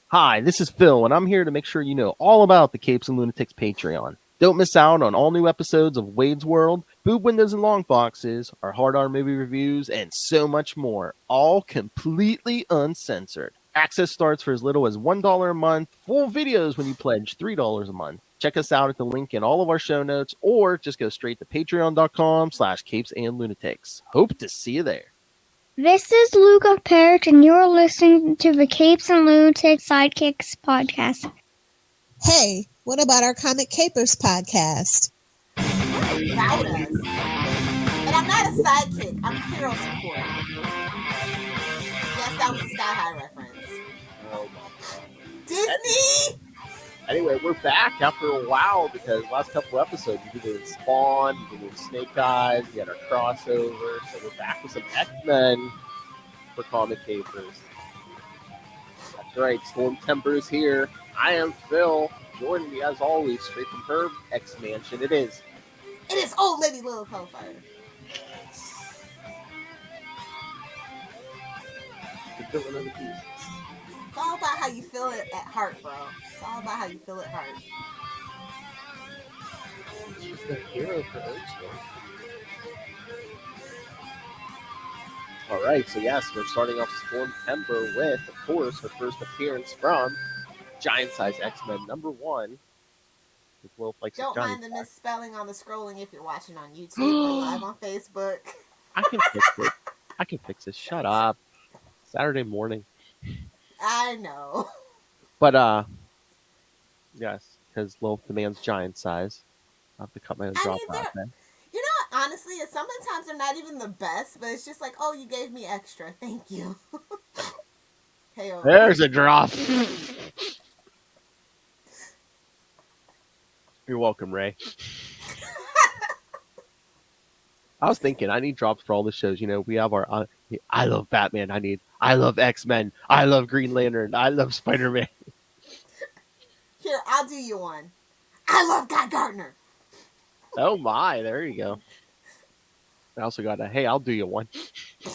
Hi, this is Phil, and I'm here to make sure you know all about the Capes and Lunatics Patreon. Don't miss out on all new episodes of Wade's World, Boob Windows and Long Boxes, our Hard R movie reviews, and so much more, all completely uncensored. Access starts for as little as $1 a month, full videos when you pledge $3 a month. Check us out at the link in all of our show notes, or just go straight to patreon.com/capesandlunatics. Hope to see you there. This is Luca Parrott, and you're listening to the Capes and Lunatics Sidekicks Podcast. Hey, what about our Comic Capers podcast? What about us? And I'm not a sidekick, I'm hero support. Yes, that was a Sky High reference. Oh, Disney! Anyway, we're back after a while because last couple episodes we did Spawn, we did Snake Eyes, we had our crossover, so we're back with some X-Men for Comic Capers. That's right, Storm Temper is here. I am Phil, joining me as always, straight from her X-Mansion. It is Old Lady Lilith Hellfire. the villain of the piece. It's all about how you feel it at heart, bro. It's all about how you feel at heart. She's the hero for Earthstorm. All right, so yes, we're starting off Storm Temper with, of course, her first appearance from Giant Size X-Men #1. Don't mind the misspelling on the scrolling if you're watching on YouTube or live on Facebook. I can fix it. Shut up. Saturday morning. I know. But yes, because Lilith demands giant size. I have to cut my own drop out then. You know what, honestly, sometimes they're not even the best, but it's just like, oh, you gave me extra. Thank you. Hey, there's a drop. You're welcome, Ray. I was thinking, I need drops for all the shows. You know, we have our I love Batman. I love X-Men. I love Green Lantern. I love Spider-Man. Here, I'll do you one. I love Guy Gardner. Oh my, there you go. I also got a, hey, I'll do you one. You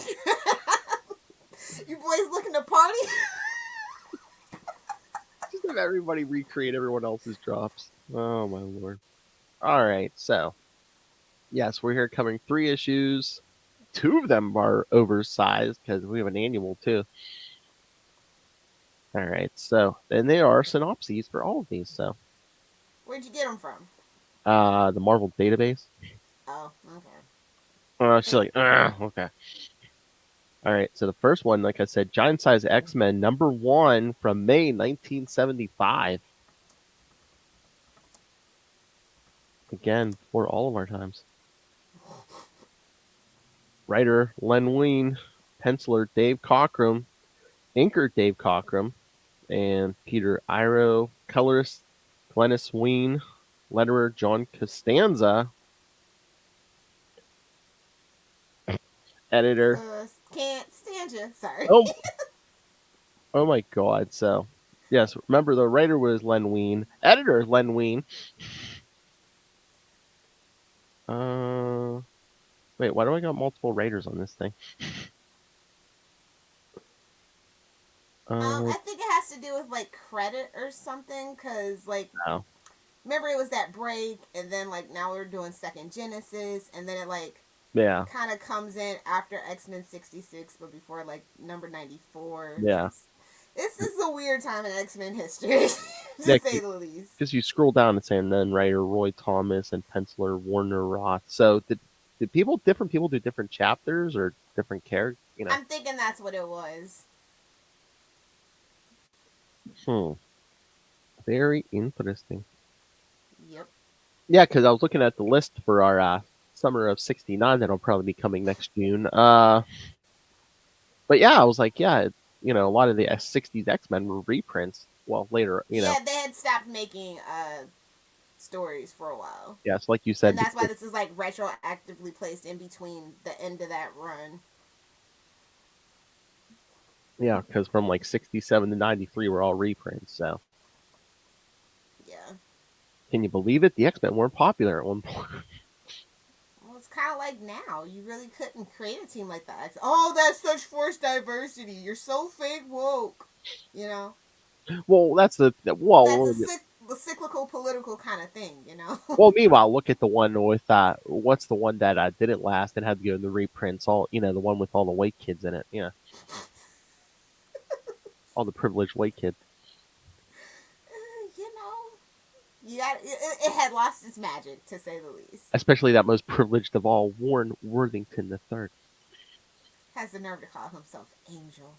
boys looking to party? Just have everybody recreate everyone else's drops. Oh my lord. All right, so yes, we're here covering 3 issues. 2 of them are oversized because we have an annual too. All right, so and there are synopses for all of these. So where'd you get them from? The Marvel database. Oh, okay. She's like, okay. All right, so the first one, like I said, Giant Size X-Men #1 from May 1975. Again, for all of our times. Writer Len Wein, penciler Dave Cockrum, inker Dave Cockrum, and Peter Iro, colorist Glennis Wein, letterer John Costanza, editor. Can't stand you. Sorry. Oh my god. So, yes, remember the writer was Len Wein, editor Len Wein. Wait, why do I got multiple writers on this thing? I think it has to do with like credit or something, because like remember it was that break, and then like now we're doing Second Genesis, and then it like kind of comes in after X-Men 66, but before like number 94. Yeah. This is a weird time in X-Men history, to say the least. Because you scroll down and say, and then writer Roy Thomas and penciler Warner Roth. So did different people do different chapters or different characters? You know, I'm thinking that's what it was. Very interesting. Yep. Yeah, because I was looking at the list for our summer of '69 that'll probably be coming next June. But yeah, I was like, yeah, you know, a lot of the '60s X-Men were reprints. Well, later, you know. Yeah, they had stopped making stories for a while. Yes, like you said. And that's why this is like retroactively placed in between the end of that run. Yeah, because from like 67 to 93 were all reprints, so. Yeah. Can you believe it? The X-Men weren't popular at one point. Well, it's kind of like now. You really couldn't create a team like the X. Oh, that's such forced diversity. You're so fake woke. You know? Well, that's the cyclical political kind of thing, you know. Well, meanwhile, look at the one with what's the one that didn't last and had to go in the reprints? All the one with all the white kids in it. Yeah, all the privileged white kids. You know, it had lost its magic, to say the least. Especially that most privileged of all, Warren Worthington III. Has the nerve to call himself Angel.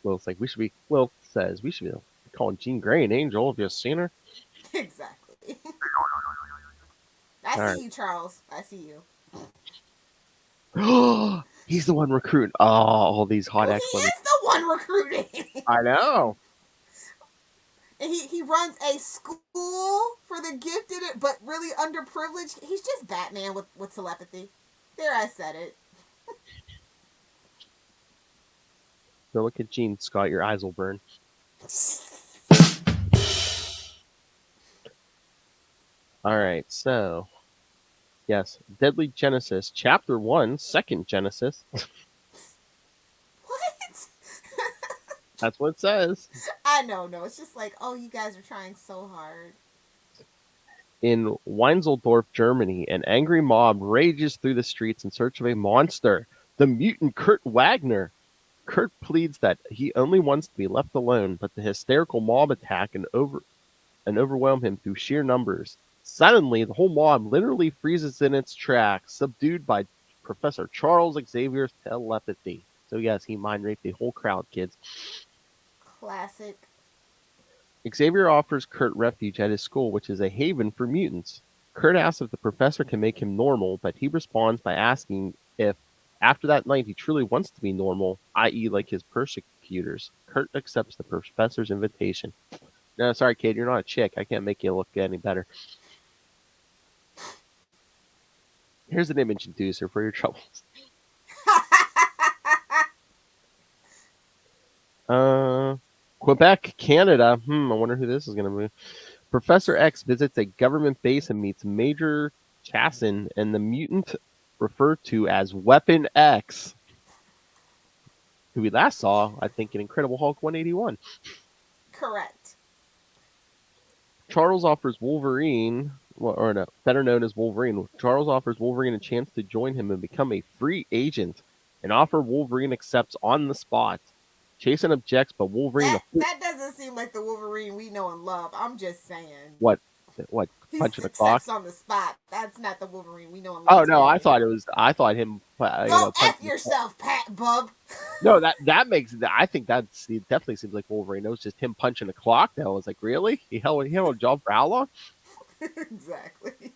Will says we should be calling Jean Grey an angel. Have you seen her? Exactly. I see you, Charles. I see you. He's the one recruiting. Oh, all these hot ex. He is the one recruiting. I know. And he runs a school for the gifted, but really underprivileged. He's just Batman with telepathy. There, I said it. Go look at Jean, Scott. Your eyes will burn. All right, so yes, Deadly Genesis, Chapter 1, Second Genesis. What? That's what it says. I know, no. It's just like, oh, you guys are trying so hard. In Weinzeldorf, Germany, an angry mob rages through the streets in search of a monster, the mutant Kurt Wagner. Kurt pleads that he only wants to be left alone, but the hysterical mob attack and overwhelm him through sheer numbers. Suddenly, the whole mob literally freezes in its tracks, subdued by Professor Charles Xavier's telepathy. So yes, he mind raped the whole crowd, kids. Classic. Xavier offers Kurt refuge at his school, which is a haven for mutants. Kurt asks if the professor can make him normal, but he responds by asking if, after that night, he truly wants to be normal, i.e. like his persecutors. Kurt accepts the professor's invitation. No, sorry, kid, you're not a chick. I can't make you look any better. Here's an image inducer for your troubles. Quebec, Canada. I wonder who this is going to be. Professor X visits a government base and meets Major Chassin and the mutant referred to as Weapon X, who we last saw, I think, in Incredible Hulk 181. Correct. Charles offers Wolverine, better known as Wolverine. Charles offers Wolverine a chance to join him and become a free agent. An offer Wolverine accepts on the spot. Chasen objects, but Wolverine... That doesn't seem like the Wolverine we know and love. I'm just saying. What? Punching the clock? On the spot. That's not the Wolverine we know and Oh, love. no, I thought him... Go F yourself, Pat Bub. No, that makes... I think it definitely seems like Wolverine. It was just him punching the clock. That was like, really? He held a job for how long? Exactly.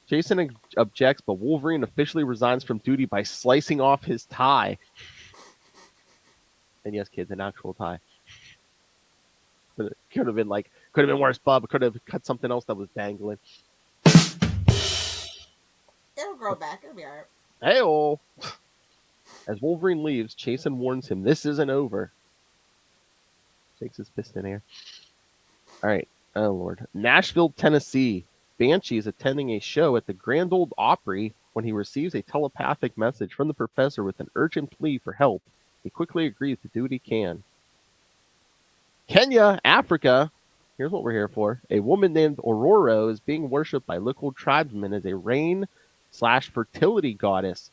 Jason objects, but Wolverine officially resigns from duty by slicing off his tie. And yes, kids, an actual tie. But could have been worse, Bub. It could have cut something else that was dangling. It'll grow back. It'll be alright. Hey-oh. As Wolverine leaves, Chasen warns him this isn't over. Shakes his fist in air. All right. Oh, Lord. Nashville, Tennessee. Banshee is attending a show at the Grand Ole Opry when he receives a telepathic message from the professor with an urgent plea for help. He quickly agrees to do what he can. Kenya, Africa. Here's what we're here for. A woman named Aurora is being worshipped by local tribesmen as a rain/fertility goddess.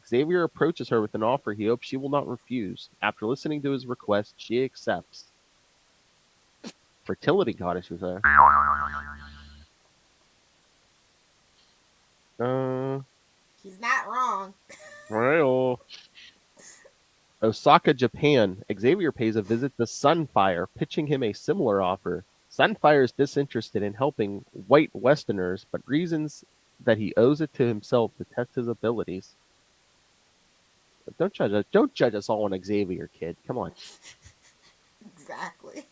Xavier approaches her with an offer he hopes she will not refuse. After listening to his request, she accepts. Fertility goddess, you say? He's not wrong. Well. Osaka, Japan. Xavier pays a visit to Sunfire, pitching him a similar offer. Sunfire is disinterested in helping white Westerners, but reasons that he owes it to himself to test his abilities. But don't judge us all on Xavier, kid. Come on. Exactly.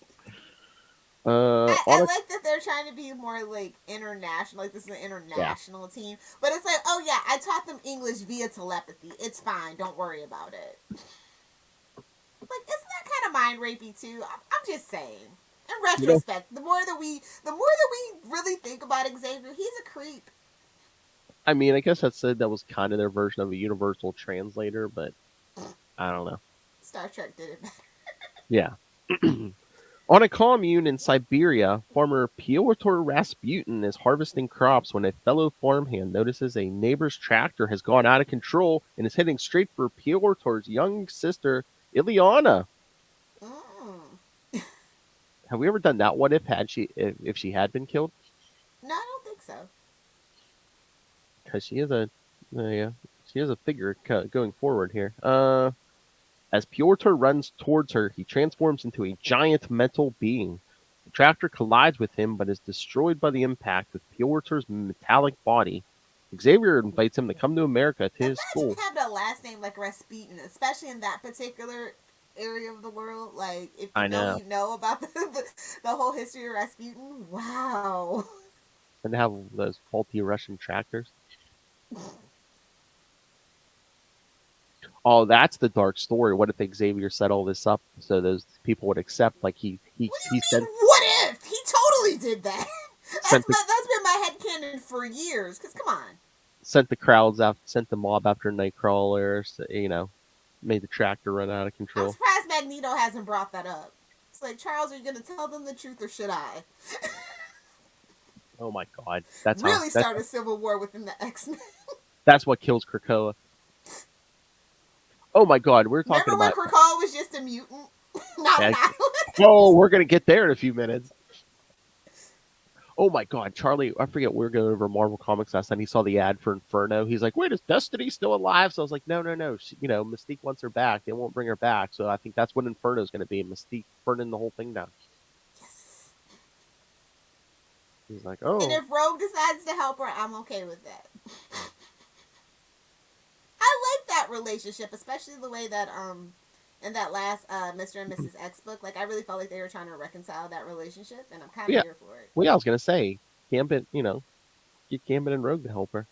I like that they're trying to be more like international, like this is an international team. But it's like, oh yeah, I taught them English via telepathy. It's fine. Don't worry about it. Like, isn't that kind of mind rapey too? I'm just saying. In retrospect, the more that we really think about Xavier, he's a creep. I mean, I guess that was kind of their version of a universal translator, but I don't know. Star Trek did it better. Yeah. On a commune in Siberia, farmer Pyotr Rasputin is harvesting crops when a fellow farmhand notices a neighbor's tractor has gone out of control and is heading straight for Pyotr's young sister, Ilyana. Have we ever done that? What if she had been killed? No, I don't think so. Because she is a figure going forward here. As Pyotr runs towards her, he transforms into a giant metal being. The tractor collides with him, but is destroyed by the impact with Pyotr's metallic body. Xavier invites him to come to America to his school. Imagine having a last name like Rasputin, especially in that particular area of the world. Like, if you know about the whole history of Rasputin. Wow. And have those faulty Russian tractors. Oh, that's the dark story. What if Xavier set all this up so those people would accept? Like he said. What if he totally did that? That's been my headcanon for years. Because come on. Sent the crowds out, sent the mob after Nightcrawler. Made the tractor run out of control. I'm surprised Magneto hasn't brought that up. It's like, Charles, are you going to tell them the truth or should I? Oh my God! That's start a civil war within the X-Men. That's what kills Krakoa. Oh my God, we're talking about... Remember when Krakoa was just a mutant? Not an island? Oh, we're going to get there in a few minutes. Oh my God, Charlie, I forget, we were going over Marvel Comics last time. He saw the ad for Inferno. He's like, wait, is Destiny still alive? So I was like, no. She, Mystique wants her back. They won't bring her back. So I think that's what Inferno's going to be. Mystique burning the whole thing down. Yes. He's like, oh. And if Rogue decides to help her, I'm okay with that. I like that relationship, especially the way that in that last Mr. and Mrs. X book, like I really felt like they were trying to reconcile that relationship, and I'm kind of here for it. Well, yeah, I was gonna say, Gambit, get Gambit and Rogue to help her.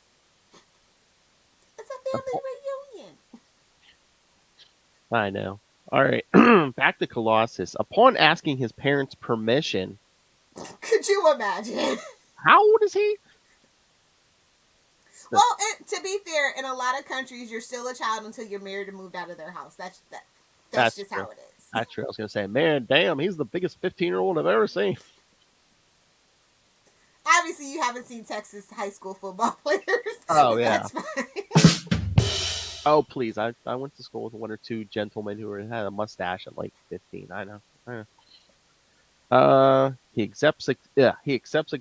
It's a family reunion. I know. All right, back to Colossus. Upon asking his parents' permission, could you imagine? How old is he? Well, to be fair, in a lot of countries, you're still a child until you're married and moved out of their house. That's just true. How it is. That's true. I was going to say, man, damn, he's the biggest 15-year-old I've ever seen. Obviously, you haven't seen Texas high school football players. Oh, yeah. That's fine. Oh, please. I went to school with one or two gentlemen who had a mustache at like 15. I know. He accepts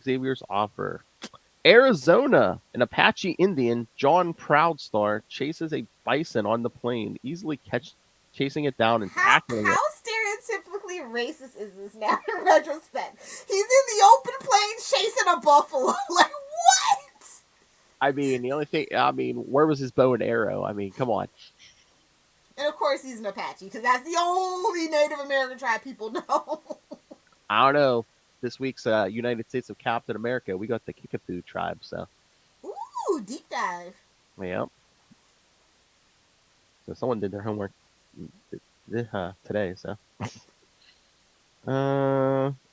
Xavier's offer. Arizona, an Apache Indian, John Proudstar, chases a bison on the plain, easily chasing it down and tackling it. How stereotypically racist is this now in retrospect? He's in the open plains chasing a buffalo. Like, what? I mean, the only thing, where was his bow and arrow? I mean, come on. And of course he's an Apache, because that's the only Native American tribe people know. I don't know. This week's United States of Captain America, we got the Kickapoo tribe, so. Ooh, deep dive. Yeah. So someone did their homework today, so.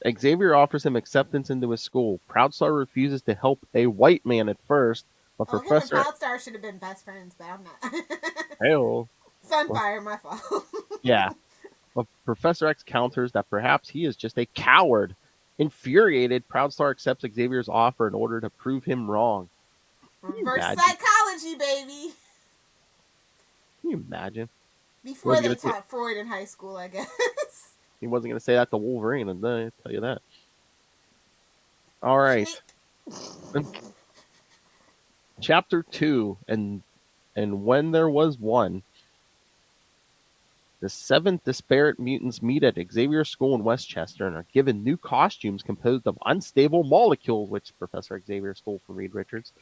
Xavier offers him acceptance into his school. Proudstar refuses to help a white man at first, but Professor... him and Proudstar should have been best friends, but I'm not. Hey-oh. Sunfire, my fault. Yeah. But Professor X counters that perhaps he is just a coward. Infuriated, Proudstar accepts Xavier's offer in order to prove him wrong. Reverse psychology, baby. Can you imagine? Before they taught Freud in high school, I guess. He wasn't going to say that to Wolverine, and I tell you that. All right. Chapter 2, and when there was one. The 7 disparate mutants meet at Xavier's school in Westchester and are given new costumes composed of unstable molecules, which Professor Xavier stole from Reed Richards.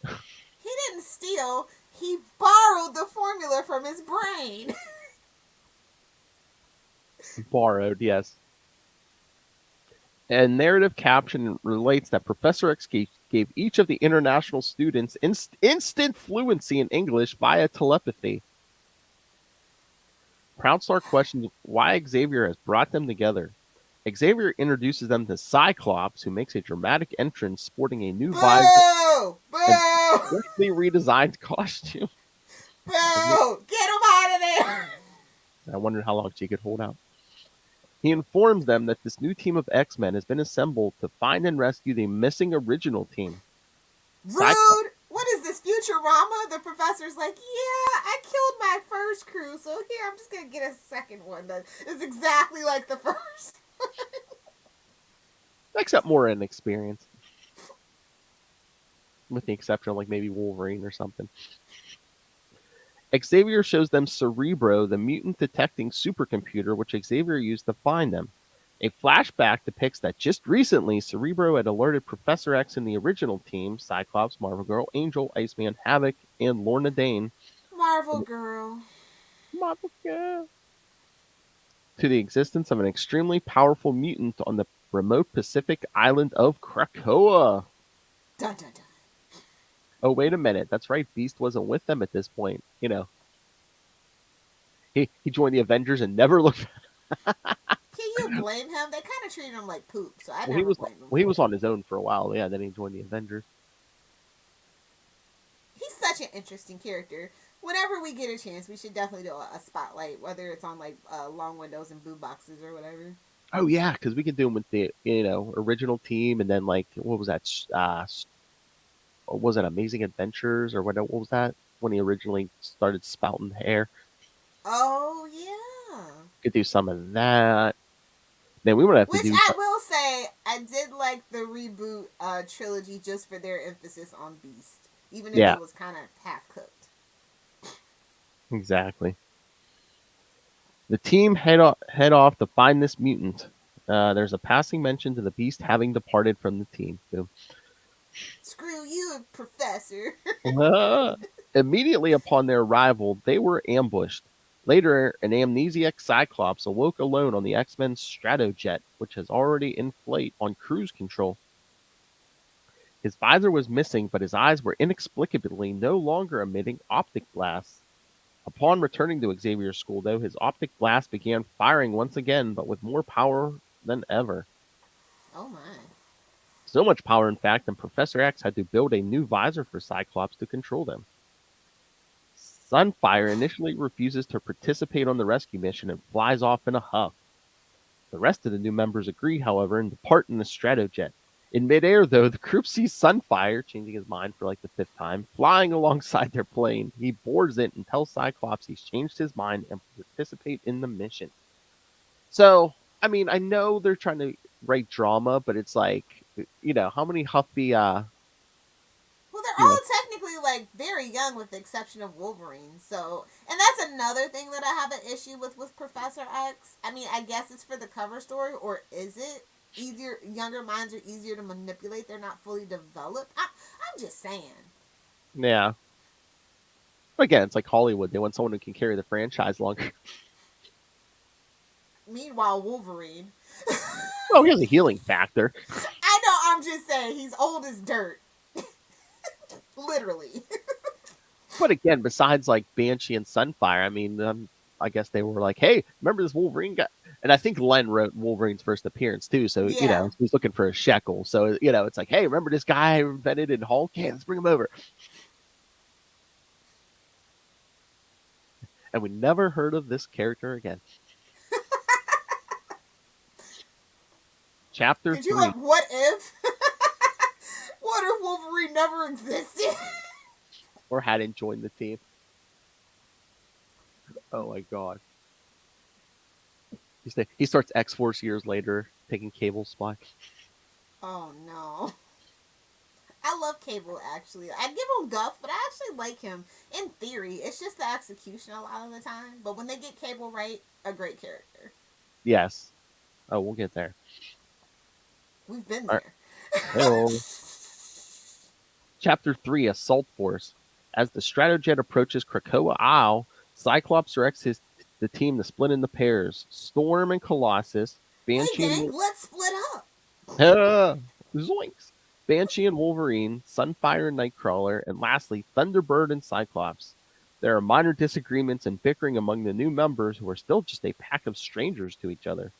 He didn't steal. He borrowed the formula from his brain. Borrowed, yes. A narrative caption relates that Professor X gave each of the international students instant fluency in English via telepathy. Proudstar questions why Xavier has brought them together. Xavier introduces them to Cyclops, who makes a dramatic entrance sporting a new visor and quickly redesigned costume. Boo! Get him out of there! I wondered how long she could hold out. He informs them that this new team of X-Men has been assembled to find and rescue the missing original team. Rude! What is this, Futurama? The professor's like, yeah, I killed my first crew, so here, I'm just going to get a second one that is exactly like the first. Except more inexperience. With the exception of like maybe Wolverine or something. Xavier shows them Cerebro, the mutant detecting supercomputer which Xavier used to find them. A flashback depicts that just recently, Cerebro had alerted Professor X and the original team, Cyclops, Marvel Girl, Angel, Iceman, Havoc, and Lorna Dane. Marvel Girl. To the existence of an extremely powerful mutant on the remote Pacific island of Krakoa. Dun, dun, dun. Oh, wait a minute. That's right. Beast wasn't with them at this point. You know. He joined the Avengers and never looked Can you blame him? They kind of treated him like poop, so I never blame him. Well, he was on his own for a while. Yeah, then he joined the Avengers. He's such an interesting character. Whenever we get a chance, we should definitely do a spotlight, whether it's on like long windows and boo boxes or whatever. Oh yeah, because we can do them with the original team, and then like what was that? Was it Amazing Adventures or what was that when he originally started spouting hair? Oh yeah, Could do some of that. Then we would have to do. Which I will say, I did like the reboot trilogy just for their emphasis on Beast, even if it was kind of half cooked. Exactly. The team head off to find this mutant. There's a passing mention to the Beast having departed from the team. Boom. Screw you, Professor. Immediately upon their arrival, they were ambushed. Later, an amnesiac Cyclops awoke alone on the X-Men's Stratojet, which is already in flight on cruise control. His visor was missing, but his eyes were inexplicably no longer emitting optic blasts. Upon returning to Xavier's school, though, his optic blast began firing once again, but with more power than ever. Oh my. So much power, in fact, that Professor X had to build a new visor for Cyclops to control them. Sunfire initially refuses to participate on the rescue mission and flies off in a huff. The rest of the new members agree, however, and depart in the Stratojet. In midair, though, the group sees Sunfire, changing his mind for like the 5th time, flying alongside their plane. He boards it and tells Cyclops he's changed his mind and will participate in the mission. So, I mean, I know they're trying to write drama, but it's like, how many huffy... Well, they're all technically like very young with the exception of Wolverine. So, and that's another thing that I have an issue with Professor X. I mean, I guess it's for the cover story, or is it? Younger minds are easier to manipulate. They're not fully developed. I'm just saying. Yeah. Again, it's like Hollywood. They want someone who can carry the franchise longer. Meanwhile, Wolverine. Well, he has a healing factor. I know. I'm just saying. He's old as dirt. Literally. But again, besides like Banshee and Sunfire, I mean, I guess they were like, hey, remember this Wolverine guy? And I think Len wrote Wolverine's first appearance too. So, he's looking for a shekel. So, it's like, hey, remember this guy I invented in Hulk? Yeah, let's bring him over. And we never heard of this character again. Chapter 3. Did you like, what if? What if Wolverine never existed? Or hadn't joined the team. Oh my god. He starts X-Force years later, taking Cable's spot. Oh no. I love Cable, actually. I give him guff, but I actually like him in theory. It's just the execution a lot of the time. But when they get Cable right, a great character. Yes. Oh, we'll get there. We've been there. Hello. Chapter 3, Assault Force. As the Stratojet approaches Krakoa Isle, Cyclops directs the team to split into pairs. Storm and Colossus. Banshee hey gang, let's split up. Zoinks. Banshee and Wolverine, Sunfire and Nightcrawler, and lastly, Thunderbird and Cyclops. There are minor disagreements and bickering among the new members who are still just a pack of strangers to each other.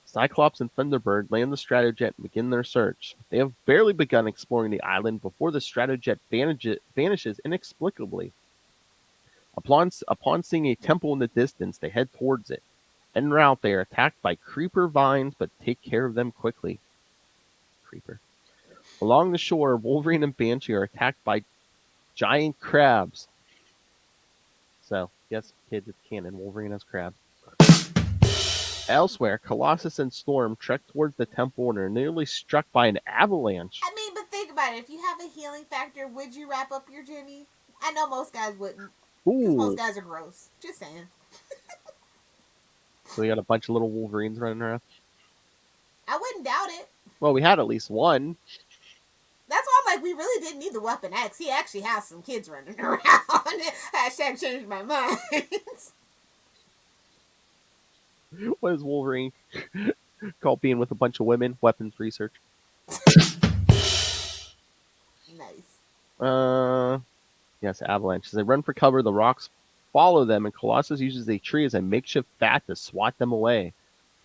Cyclops and Thunderbird land the Stratojet and begin their search. They have barely begun exploring the island before the Stratojet vanishes inexplicably. Upon seeing a temple in the distance, they head towards it. En route, they are attacked by creeper vines, but take care of them quickly. Creeper. Along the shore, Wolverine and Banshee are attacked by giant crabs. So, yes, kids, it's canon. Wolverine has crabs. Elsewhere, Colossus and Storm trek towards the temple and are nearly struck by an avalanche. I mean, but think about it. If you have a healing factor, would you wrap up your Jimmy? I know most guys wouldn't. Because most guys are gross. Just saying. So we got a bunch of little Wolverines running around? I wouldn't doubt it. Well, we had at least one. That's why I'm like, we really didn't need the Weapon X. He actually has some kids running around. Hashtag changed my mind. What is Wolverine called being with a bunch of women? Weapons research. Nice. Yes, avalanche. As they run for cover, the rocks follow them, and Colossus uses a tree as a makeshift bat to swat them away.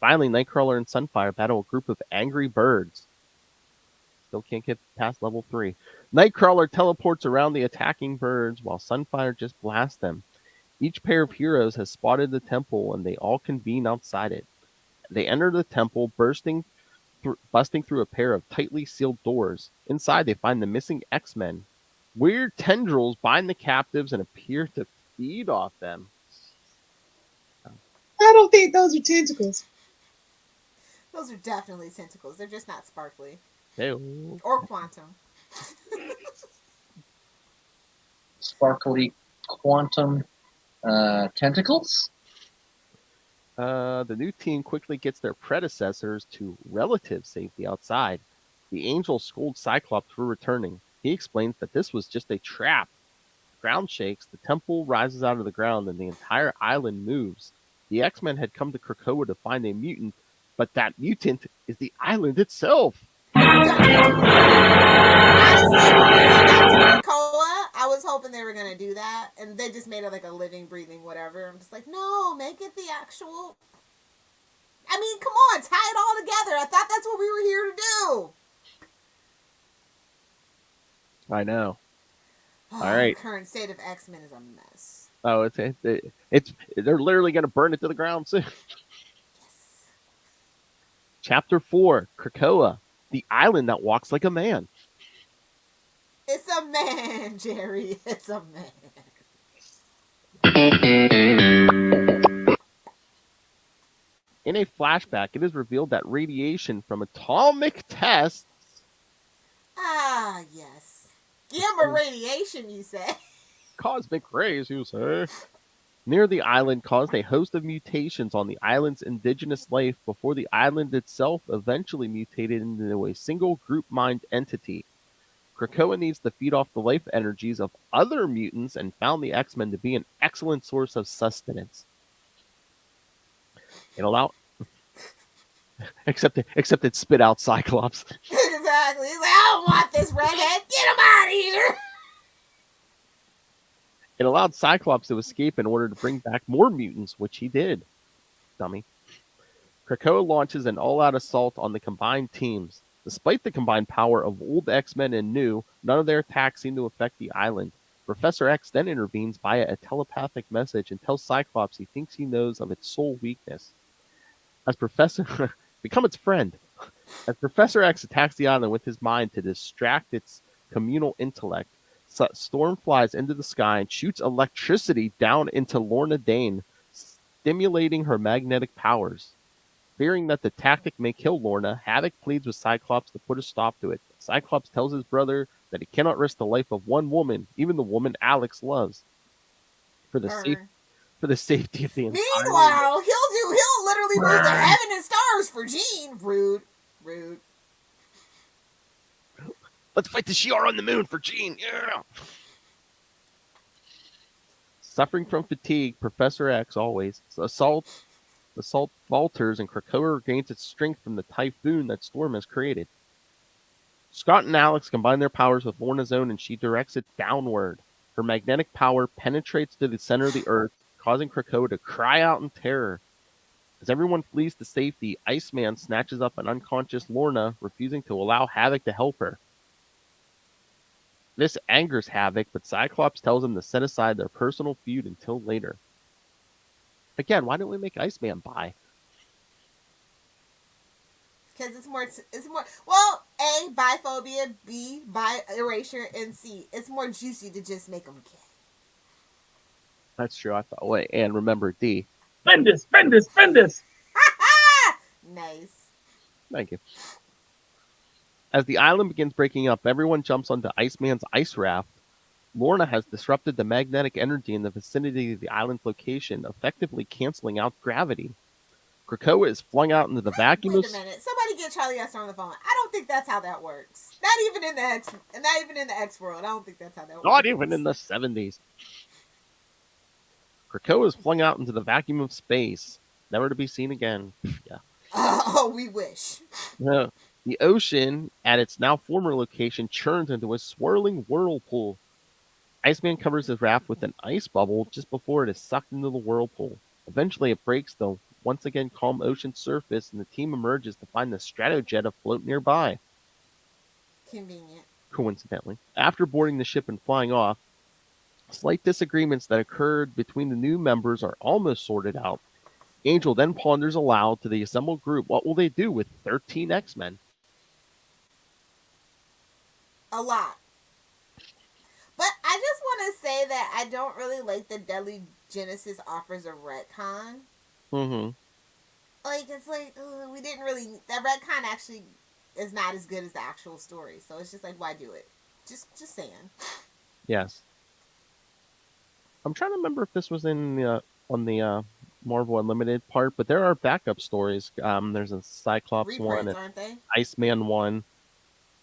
Finally, Nightcrawler and Sunfire battle a group of angry birds. Still can't get past level 3. Nightcrawler teleports around the attacking birds, while Sunfire just blasts them. Each pair of heroes has spotted the temple, and they all convene outside it. They enter the temple, busting through a pair of tightly sealed doors. Inside, they find the missing X-Men. Weird tendrils bind the captives and appear to feed off them. I don't think those are tentacles. Those are definitely tentacles. They're just not sparkly. Ew. Or quantum. Sparkly quantum tentacles? The new team quickly gets their predecessors to relative safety outside. The Angel scolds Cyclops for returning. He explains that this was just a trap. The ground shakes, the temple rises out of the ground, and the entire island moves. The X-Men had come to Krakoa to find a mutant, but that mutant is the island itself. Honestly, Krakoa, I was hoping they were going to do that, and they just made it like a living, breathing, whatever. I'm just like, no, make it the actual... I mean, come on, tie it all together. I thought that's what we were here to do. I know. Oh, all right. The current state of X-Men is a mess. Oh, they're literally going to burn it to the ground soon. Yes. Chapter 4, Krakoa, the island that walks like a man. It's a man, Jerry. It's a man. In a flashback, it is revealed that radiation from atomic tests... Ah, yes. Gamma radiation, you say? Cosmic rays, you say? Near the island caused a host of mutations on the island's indigenous life before the island itself eventually mutated into a single group mind entity. Krakoa needs to feed off the life energies of other mutants and found the X-Men to be an excellent source of sustenance. It allowed... except it spit out Cyclops. Exactly. He's like, I don't want this redhead. Get him out of here. It allowed Cyclops to escape in order to bring back more mutants, which he did. Dummy. Krakoa launches an all-out assault on the combined teams. Despite the combined power of old X-Men and new, none of their attacks seem to affect the island. Professor X then intervenes via a telepathic message and tells Cyclops he thinks he knows of its sole weakness. As Professor... become its friend. As Professor X attacks the island with his mind to distract its communal intellect, Storm flies into the sky and shoots electricity down into Lorna Dane, stimulating her magnetic powers. Fearing that the tactic may kill Lorna, Havoc pleads with Cyclops to put a stop to it. Cyclops tells his brother that he cannot risk the life of one woman, even the woman Alex loves, for the safety of the entire... Meanwhile, he'll literally move the heaven and stars for Jean. Rude. Let's fight the Shi'ar on the moon for Jean. Yeah. Suffering from fatigue, Professor X always assault falters, and Krakoa regains its strength from the typhoon that Storm has created. Scott and Alex combine their powers with Lorna's own, and she directs it downward. Her magnetic power penetrates to the center of the Earth, causing Krakoa to cry out in terror. As everyone flees to safety, Iceman snatches up an unconscious Lorna, refusing to allow Havoc to help her. This angers Havoc, but Cyclops tells him to set aside their personal feud until later. Again, why don't we make Iceman bi? Because it's more. Well, A, biphobia, B, bi erasure, and C, it's more juicy to just make them gay. That's true. I thought. Wait, and remember D. Bendis. Nice. Thank you. As the island begins breaking up, everyone jumps onto Iceman's ice raft. Lorna has disrupted the magnetic energy in the vicinity of the island's location, effectively canceling out gravity. Krakoa is flung out into the vacuum. Wait a minute. Somebody get Charlie Esther on the phone. I don't think that's how that works. Not even in the X world. I don't think that's how that works. Not even in the 70s. Krakoa is flung out into the vacuum of space, never to be seen again. Yeah. Oh, we wish. Yeah. The ocean, at its now former location, churns into a swirling whirlpool. Iceman covers his raft with an ice bubble just before it is sucked into the whirlpool. Eventually, it breaks the once again calm ocean surface, and the team emerges to find the Stratojet afloat nearby. Convenient. Coincidentally. After boarding the ship and flying off, slight disagreements that occurred between the new members are almost sorted out. Angel then ponders aloud to the assembled group, what will they do with 13 X-Men? A lot. But I just want to say that I don't really like the Deadly Genesis offers a retcon. Mm-hmm. Like, it's like, we didn't really... That retcon actually is not as good as the actual story. So it's just like, why do it? Just saying. Yes. I'm trying to remember if this was in on the Marvel Unlimited part, but there are backup stories. There's a Cyclops reprints, one, aren't they? Iceman one.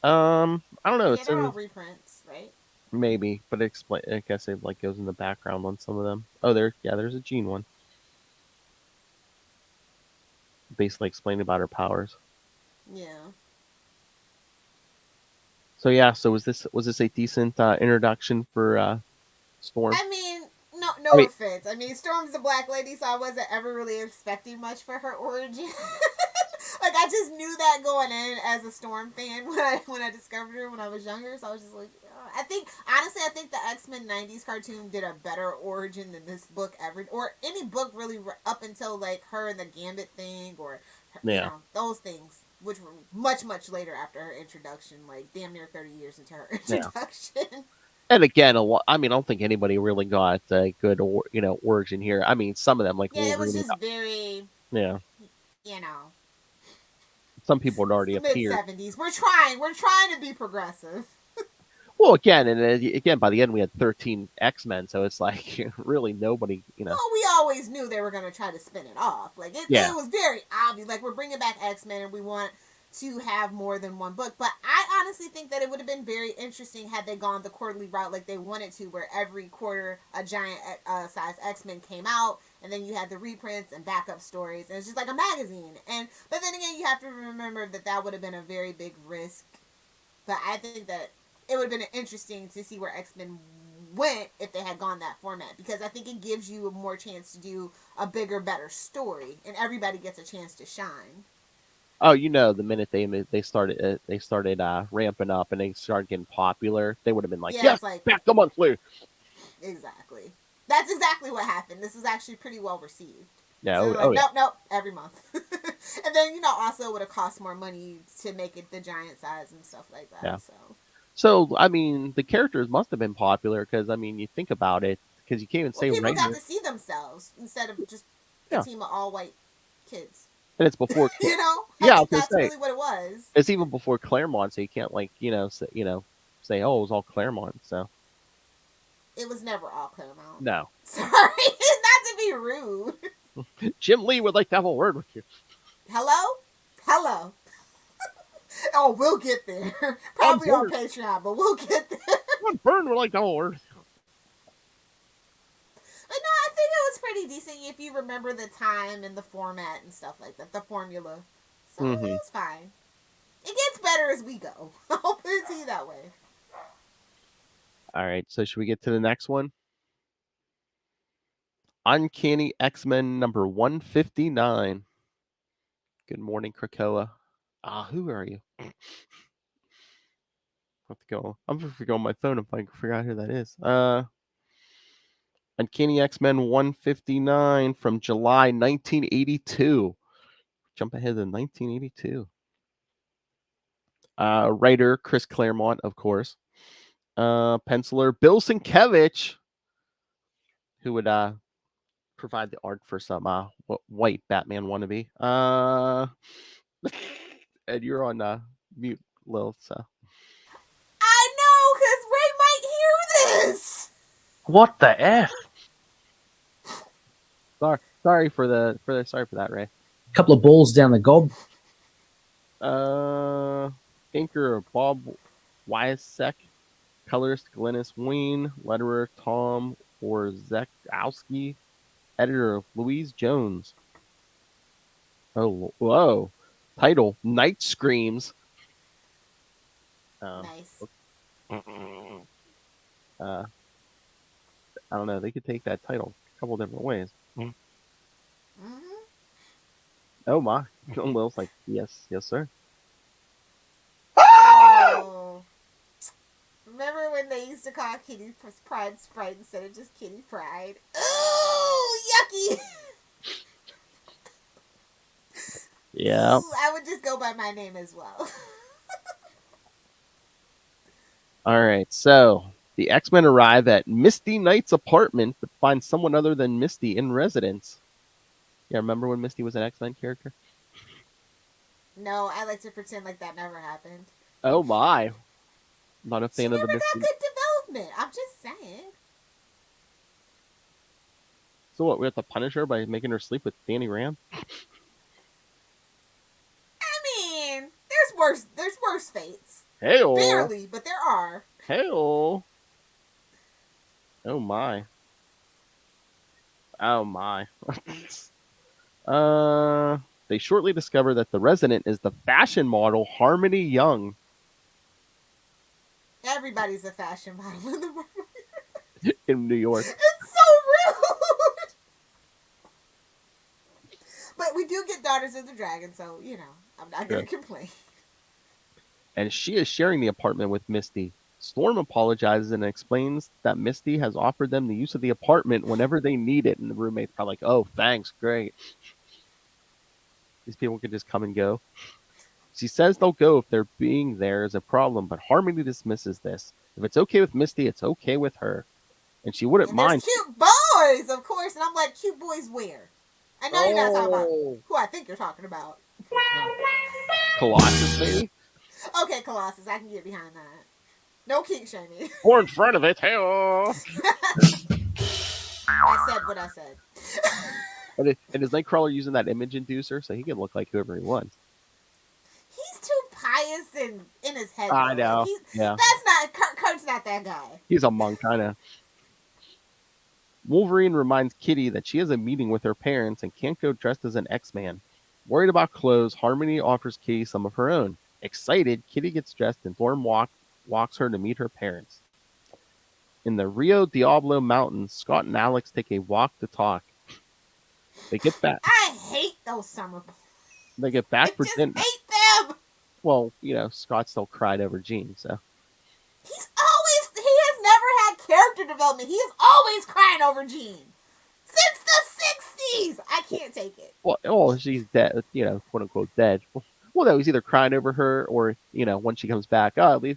I don't know. Yeah, they're all reprints, right? Maybe, but I guess it like goes in the background on some of them. Oh, there's a Jean one. Basically explaining about her powers. Yeah. So yeah, was this a decent introduction for Storm? I mean, no offense. I mean, Storm's a black lady, so I wasn't ever really expecting much for her origin. Like, I just knew that going in as a Storm fan when I discovered her when I was younger. So I was just like, I think the X-Men 90s cartoon did a better origin than this book ever, or any book really up until like her and the Gambit thing, or those things, which were much, much later after her introduction, like damn near 30 years into her introduction. Yeah. And again, I don't think anybody really got a good, origin here. I mean, some of them, like Wolverine, it was just very, some people had already appeared. Mid-70s. We're trying to be progressive. Well, again, by the end we had 13 X-Men, so it's like really nobody, Well, we always knew they were going to try to spin it off. Like it was very obvious. Like, we're bringing back X-Men, and we want to have more than one book. But I honestly think that it would have been very interesting had they gone the quarterly route like they wanted to, where every quarter a giant size X-Men came out, and then you had the reprints and backup stories, and it's just like a magazine. But then again, you have to remember that would have been a very big risk. But I think that it would have been interesting to see where X-Men went if they had gone that format, because I think it gives you a more chance to do a bigger, better story, and everybody gets a chance to shine. Oh, the minute they started ramping up and they started getting popular, they would have been like, yes, like, back the monthly. Exactly. That's exactly what happened. This was actually pretty well received. Yeah. So nope, every month. And then, also it would have cost more money to make it the giant size and stuff like that. Yeah. So I mean, the characters must have been popular because, I mean, you think about it, because you can't even say people got to see themselves instead of just a team of all white kids. And it's before, that's really what it was. It's even before Claremont, so you can't say, oh, it was all Claremont. So it was never all Claremont. No. Sorry, not to be rude. Jim Lee would like to have a word with you. Hello. Oh, we'll get there. Probably on Patreon, but we'll get there. Byrne would like to have a word. But no, I think it was pretty decent if you remember the time and the format and stuff like that, the formula. So it was fine. It gets better as we go. I'll put it to you that way. All right, so should we get to the next one? Uncanny X-Men number 159. Good morning, Krakoa. Who are you? have to go. I'm going to go on my phone if I forgot who that is. Uncanny X-Men 159 from July 1982. Jump ahead to 1982. Writer Chris Claremont, of course. Penciler Bill Sienkiewicz, who would provide the art for some white Batman wannabe. And you're on mute, Lil. So I know, because Ray might hear this. What the F? Sorry for that, Ray. A couple of balls down the gob. Inker Bob Wyasek, colorist Glynis Ween, letterer Tom Orzechowski, editor Louise Jones. Oh, whoa! Title: Night Screams. Nice. I don't know. They could take that title a couple different ways. Mm-hmm. Oh my! Will's like, yes, sir. Oh. Remember when they used to call Kitty Pride Sprite instead of just Kitty Pride? Oh, yucky! Yeah. Ooh, I would just go by my name as well. All right, so the X-Men arrive at Misty Knight's apartment but find someone other than Misty in residence. Yeah, remember when Misty was an X-Men character? No, I like to pretend like that never happened. Oh my. Not a fan of the Misty. She never got good development. I'm just saying. So what, we have to punish her by making her sleep with Danny Rand? I mean, there's worse fates. Hey-o. Barely, but there are. Hey-o. Oh my. Oh my. They shortly discover that the resident is the fashion model Harmony Young. Everybody's a fashion model in the world. In New York. It's so rude. But we do get Daughters of the Dragon, so, you know, I'm not going to complain. And she is sharing the apartment with Misty. Storm apologizes and explains that Misty has offered them the use of the apartment whenever they need it. And the roommate's probably like, oh, thanks, great. These people can just come and go. She says they'll go if their being there is a problem, but Harmony dismisses this. If it's okay with Misty, it's okay with her. And she wouldn't mind. Cute boys, of course. And I'm like, cute boys where? I know you're not talking about who I think you're talking about. Colossus, maybe? Okay, Colossus. I can get behind that. No kink shaming. Or in front of it. Hey-oh. I said what I said. And is Nightcrawler using that image inducer so he can look like whoever he wants? He's too pious and in his head. I know. Yeah. That's not Kurt's not that guy. He's a monk, I know. Wolverine reminds Kitty that she has a meeting with her parents and can't go dressed as an X-Man. Worried about clothes, Harmony offers Kitty some of her own. Excited, Kitty gets dressed and Storm walks her to meet her parents. In the Rio Diablo Mountains, Scott and Alex take a walk to talk. They get back. I hate those summer boys. They get back for dinner. I hate them. Well, you know, Scott still cried over Jean, so. He has never had character development. He is always crying over Jean. Since the 60s. I can't take it. Well, she's dead, you know, quote unquote dead. Well, no, he's either crying over her or, you know, when she comes back, I'm going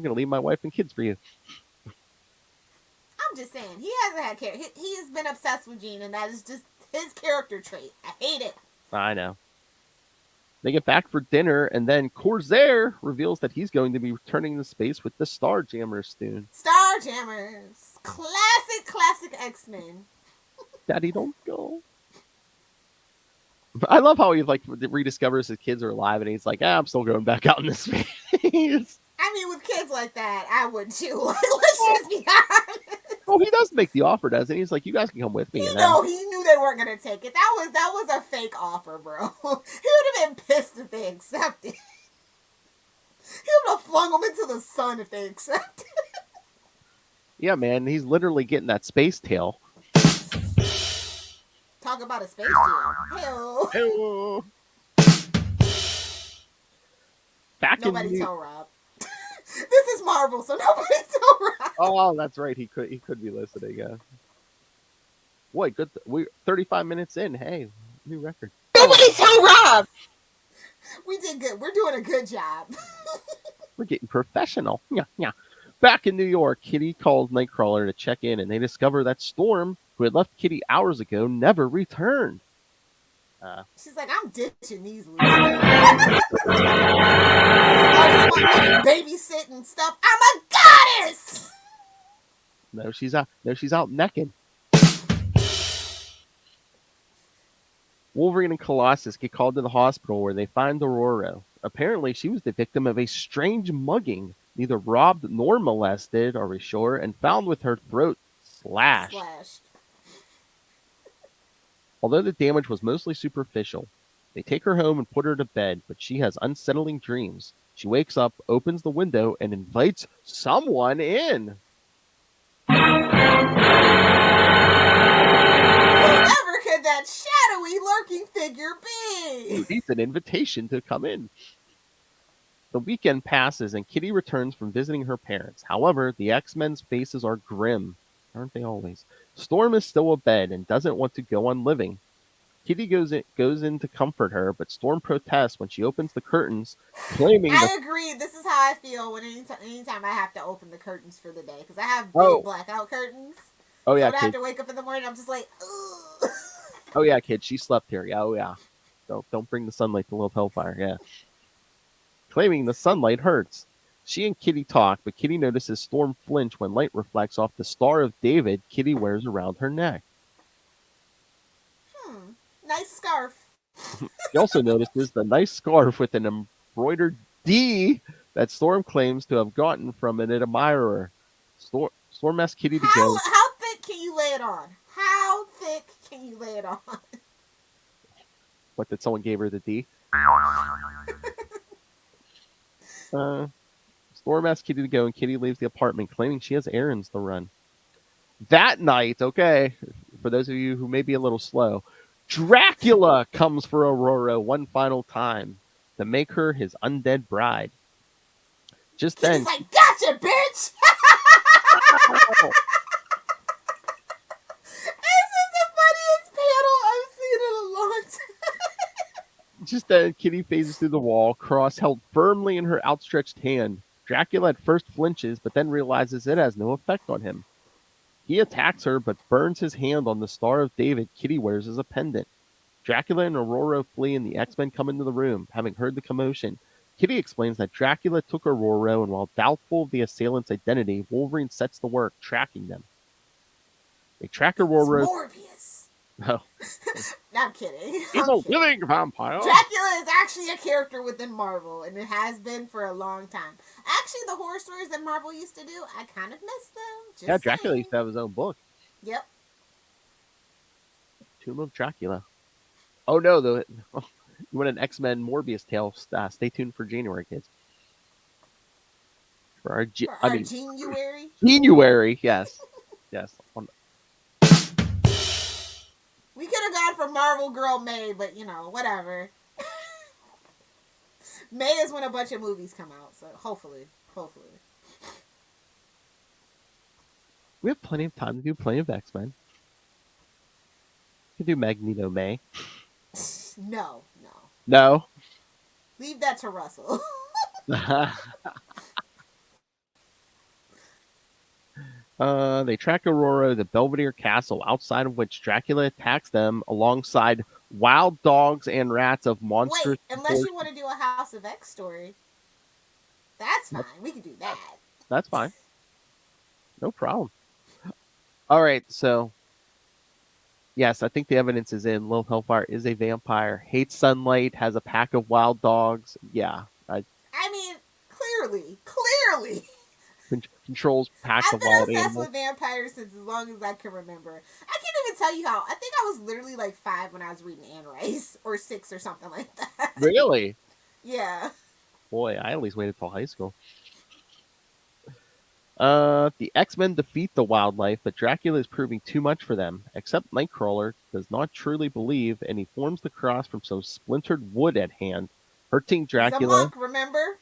to leave my wife and kids for you. I'm just saying, he hasn't had character. He has been obsessed with Jean, and that is just his character trait. I hate it. I know. They get back for dinner, and then Corsair reveals that he's going to be returning to space with the Starjammers soon. Starjammers. Classic X-Men. Daddy, don't go. I love how he rediscovers his kids are alive, and he's like, I'm still going back out in the space. I mean, with kids like that, I would too. Let's just be honest. Oh, he does make the offer, doesn't he? He's like, you guys can come with me. He knew they weren't going to take it. That was a fake offer, bro. He would have been pissed if they accepted. He would have flung them into the sun if they accepted. Yeah, man, he's literally getting that space tail. Talk about a space jam. Hello. Back Nobody tell Rob. This is Marvel, so nobody's around. Oh, that's right. He could be listening. Yeah. Boy, good. We're 35 minutes in. Hey, new record. Nobody tell Rob. We did good. We're doing a good job. We're getting professional. Yeah. Back in New York, Kitty calls Nightcrawler to check in, and they discover that Storm, who had left Kitty hours ago, never returned. She's like, I'm ditching these losers. Babysit and stuff. I'm a goddess. No, she's out necking. Wolverine and Colossus get called to the hospital where they find Aurora. Apparently, she was the victim of a strange mugging, neither robbed nor molested, are we sure, and found with her throat slashed. Although the damage was mostly superficial, they take her home and put her to bed, but she has unsettling dreams. She wakes up, opens the window, and invites someone in. Whoever could that shadowy lurking figure be? Who needs an invitation to come in? The weekend passes and Kitty returns from visiting her parents. However, the X-Men's faces are grim. Aren't they always? Storm is still abed and doesn't want to go on living. Kitty goes in to comfort her, but Storm protests when she opens the curtains, claiming I agree. This is how I feel when anytime I have to open the curtains for the day, because I have big blackout curtains. Oh yeah, so when I have to wake up in the morning, I'm just like, ugh. Oh yeah, kid, she slept here. Yeah, oh yeah. Don't bring the sunlight to Little Hellfire. Yeah. Claiming the sunlight hurts. She and Kitty talk, but Kitty notices Storm flinch when light reflects off the Star of David Kitty wears around her neck. Nice scarf. He also notices the nice scarf with an embroidered D that Storm claims to have gotten from an admirer. Storm asks Kitty to go. How thick can you lay it on? How thick can you lay it on? What, did someone gave her the D? Storm asks Kitty to go, and Kitty leaves the apartment, claiming she has errands to run. That night, okay, for those of you who may be a little slow, Dracula comes for Aurora one final time to make her his undead bride. Just then, he's like, "Gotcha, bitch!" This is the funniest panel I've seen in a long time. Just then, Kitty phases through the wall, cross held firmly in her outstretched hand. Dracula at first flinches, but then realizes it has no effect on him. He attacks her, but burns his hand on the Star of David Kitty wears as a pendant. Dracula and Aurora flee, and the X-Men come into the room, having heard the commotion. Kitty explains that Dracula took Aurora, and while doubtful of the assailant's identity, Wolverine sets to work tracking them. They track Aurora. It's Morbius. No. No, I'm kidding. He's a living vampire. Dracula is actually a character within Marvel, and it has been for a long time. Actually, the horror stories that Marvel used to do, I kind of miss them. Yeah, Dracula used to have his own book. Yep. Tomb of Dracula. Oh no, you want an X-Men Morbius tale? Stay tuned for January, kids. For our January? January, yes. Yes. We could have gone for Marvel Girl May, but whatever. May is when a bunch of movies come out, so hopefully. We have plenty of time to do plenty of X-Men. We can do Magneto May. No. No? Leave that to Russell. They track Aurora to the Belvedere Castle, outside of which Dracula attacks them alongside wild dogs and rats of monsters. Wait, unless you want to do a House of X story. That's fine. We can do that. That's fine. No problem. All right, so yes, I think the evidence is in. Little Hellfire is a vampire, hates sunlight, has a pack of wild dogs. Yeah. I mean, clearly. Controls packs of wild animals. I've been obsessed with vampires since as long as I can remember. I can't even tell you how. I think I was literally like 5 when I was reading Anne Rice, or 6 or something like that. Really? Yeah. Boy, I at least waited till high school. The X-Men defeat the wildlife, but Dracula is proving too much for them. Except Nightcrawler does not truly believe, and he forms the cross from some splintered wood at hand, hurting Dracula. He's a monk, remember?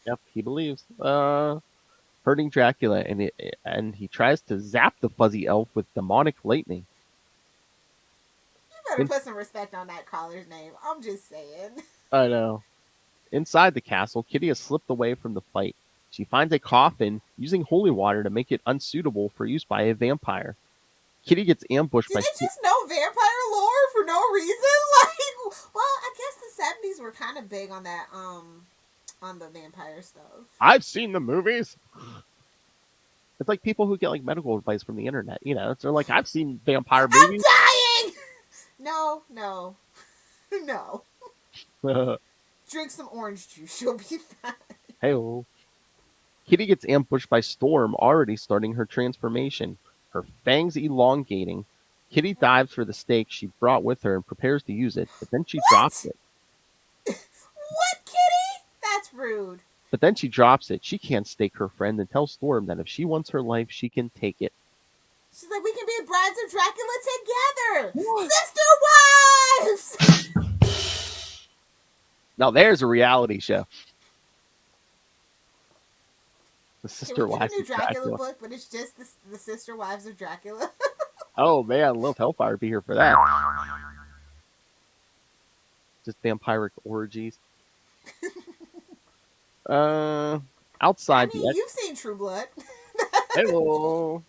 Yep, he believes. Hurting Dracula, and he tries to zap the fuzzy elf with demonic lightning. You better put some respect on that caller's name. I'm just saying. I know. Inside the castle, Kitty has slipped away from the fight. She finds a coffin, using holy water to make it unsuitable for use by a vampire. Kitty gets ambushed by... Did they just know vampire lore for no reason? Like, well, I guess the 70s were kind of big on that, on the vampire stuff. I've seen the movies. It's like people who get like medical advice from the internet. You know, they're like, I've seen vampire movies. I'm dying! No. Drink some orange juice. You'll be fine. Hey-oh. Kitty gets ambushed by Storm, already starting her transformation. Her fangs elongating. Kitty dives for the stake she brought with her and prepares to use it, but then she drops it. What, Kitty? That's rude. But then she drops it. She can't stake her friend and tells Storm that if she wants her life, she can take it. She's like, we can be brides of Dracula together! What? Sister wives! Now there's a reality show. The Sister Wives a new of Dracula book, but it's just the Sister Wives of Dracula. Oh man, Lil Hellfire would be here for that. Just vampiric orgies. Outside you've seen True Blood. Hello.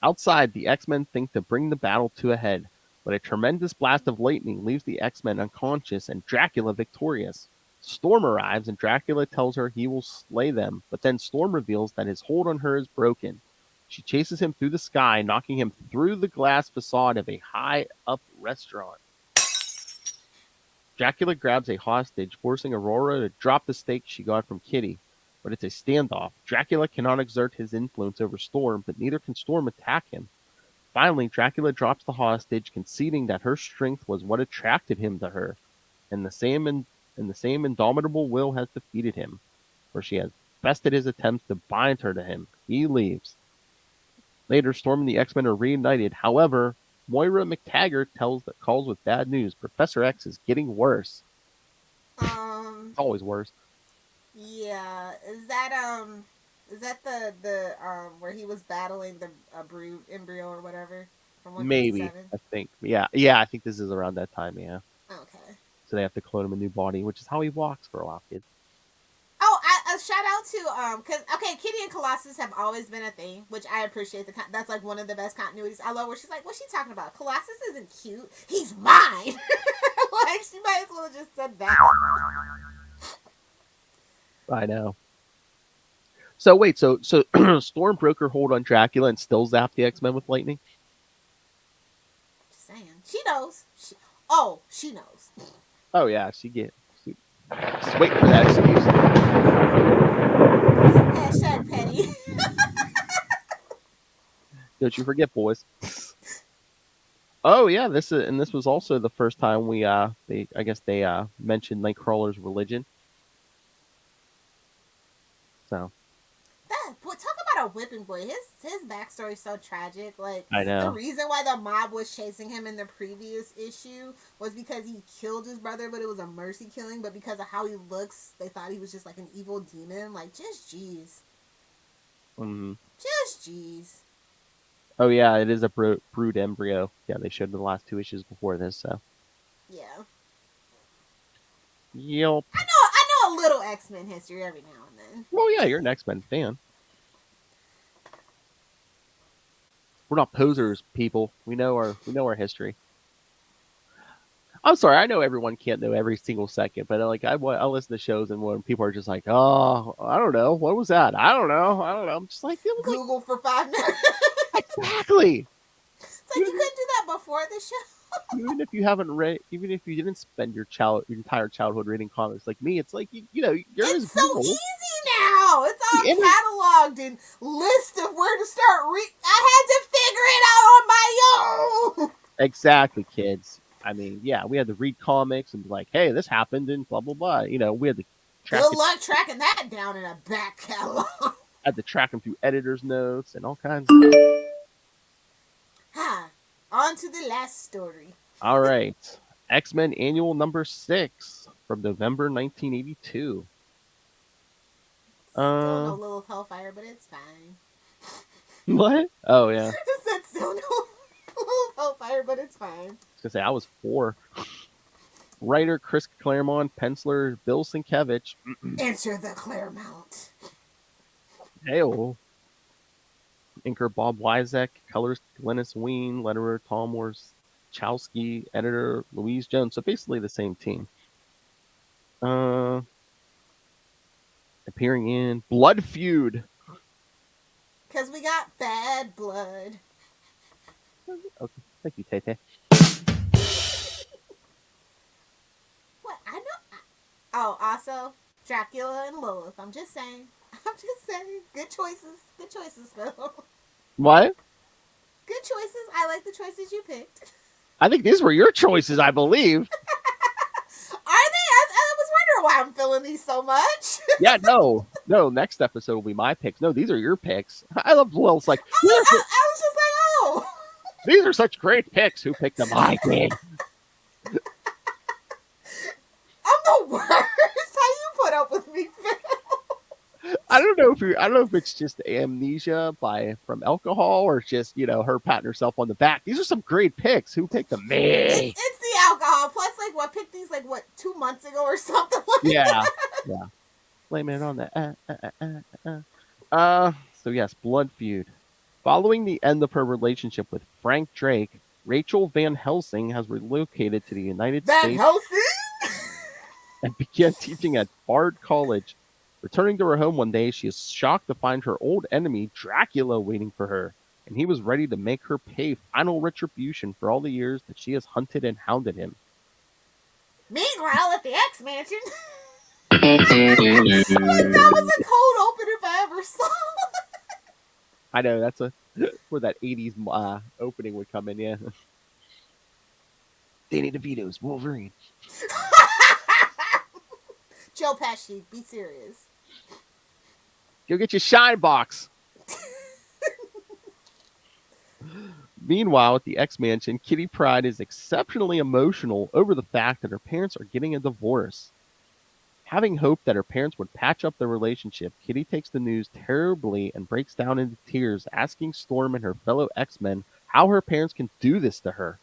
Outside, the X-Men think to bring the battle to a head, but a tremendous blast of lightning leaves the X-Men unconscious and Dracula victorious. Storm arrives and Dracula tells her he will slay them, but then Storm reveals that his hold on her is broken. She chases him through the sky, knocking him through the glass facade of a high-up restaurant. Dracula grabs a hostage, forcing Aurora to drop the stake she got from Kitty. But it's a standoff. Dracula cannot exert his influence over Storm, but neither can Storm attack him. Finally, Dracula drops the hostage, conceding that her strength was what attracted him to her, and the same indomitable will has defeated him, for she has bested his attempts to bind her to him. He leaves. Later, Storm and the X-Men are reunited. However, Moira McTaggart calls with bad news. Professor X is getting worse. It's always worse. Yeah, is that the where he was battling the brood embryo or whatever from Maybe, I think. Yeah, I think this is around that time. Yeah. Okay. So they have to clone him a new body, which is how he walks for a while, kids. Oh, a shout out to because Kitty and Colossus have always been a thing, which I appreciate. That's like one of the best continuities. I love where she's like, "What's she talking about? Colossus isn't cute. He's mine." Like she might as well have just said that. I know. So wait, so Storm broke her hold on Dracula and still zapped the X-Men with lightning? Just saying, she knows. She knows. Oh yeah, just wait for that excuse. Hashtag petty. Don't you forget, boys. Oh yeah, this was also the first time they mentioned Nightcrawler's religion. So talk about a whipping boy. His backstory is so tragic. Like, I know. The reason why the mob was chasing him in the previous issue was because he killed his brother, but it was a mercy killing. But because of how he looks, they thought he was just like an evil demon. Like, just jeez. Mm-hmm. Just jeez. Oh yeah, it is a brood embryo. Yeah, they showed the last 2 issues before this. So yeah. Yep. I know a little X-Men history every now and then. Well, yeah, you're an X-Men fan. We're not posers, people. We know our history. I'm sorry, I know everyone can't know every single second, but like I listen to shows and when people are just like, "Oh, I don't know, what was that? I don't know." I'm just like, Google for 5 minutes. Exactly. It's like you couldn't do that before the show. Even if you didn't spend your entire childhood reading comics like me, it's like you're it's so easy now. It's all cataloged and list of where to start reading. I had to figure it out on my own. Exactly, kids. I mean, yeah, we had to read comics and be like, "Hey, this happened," and blah blah blah. We had to good luck tracking that down in a back catalog. Had to track them through editor's notes and all kinds of stuff. On to the last story. All right. X-Men Annual number 6. from November 1982. Still no Lilith Hellfire, but it's fine. What? Oh, yeah. I said still no Lilith Hellfire, but it's fine. I was going to say, I was 4. Writer Chris Claremont, penciler Bill Sienkiewicz. Enter the Claremont. Hey-oh. Inker Bob Wyzek, colorist Glennis Ween, letterer Tom Warszawski, editor Louise Jones. So basically the same team. Appearing in Blood Feud. Because we got bad blood. Okay, thank you, Tay-Tay. What? I know. Oh, also, Dracula and Lilith. I'm just saying. Good choices, Phil. What? Good choices. I like the choices you picked. I think these were your choices, I believe. Are they? I was wondering why I'm feeling these so much. Yeah, no. Next episode will be my picks. No, these are your picks. I love Lil's like. I was just like, oh. These are such great picks. Who picked them? I did. I'm the worst. How you put up with me, Phil? I don't know if it's just amnesia from alcohol or just, her patting herself on the back. These are some great picks. Who picked them? Me. It's the alcohol. Plus, like, picked these, 2 months ago or something like that. Yeah. Blame it on that. So yes, Blood Feud. Following the end of her relationship with Frank Drake, Rachel Van Helsing has relocated to the United States. Van Helsing? And began teaching at Bard College. Returning to her home one day, she is shocked to find her old enemy, Dracula, waiting for her, and he was ready to make her pay final retribution for all the years that she has hunted and hounded him. Meanwhile, at the X Mansion, that was a cold open if I ever saw it. I know, that's where that 80s opening would come in, yeah. Danny DeVito's Wolverine. Joe Pesci, be serious. Go get your shine box. Meanwhile, at the X Mansion, Kitty Pryde is exceptionally emotional over the fact that her parents are getting a divorce. Having hoped that her parents would patch up their relationship, Kitty takes the news terribly and breaks down into tears, asking Storm and her fellow X-Men how her parents can do this to her.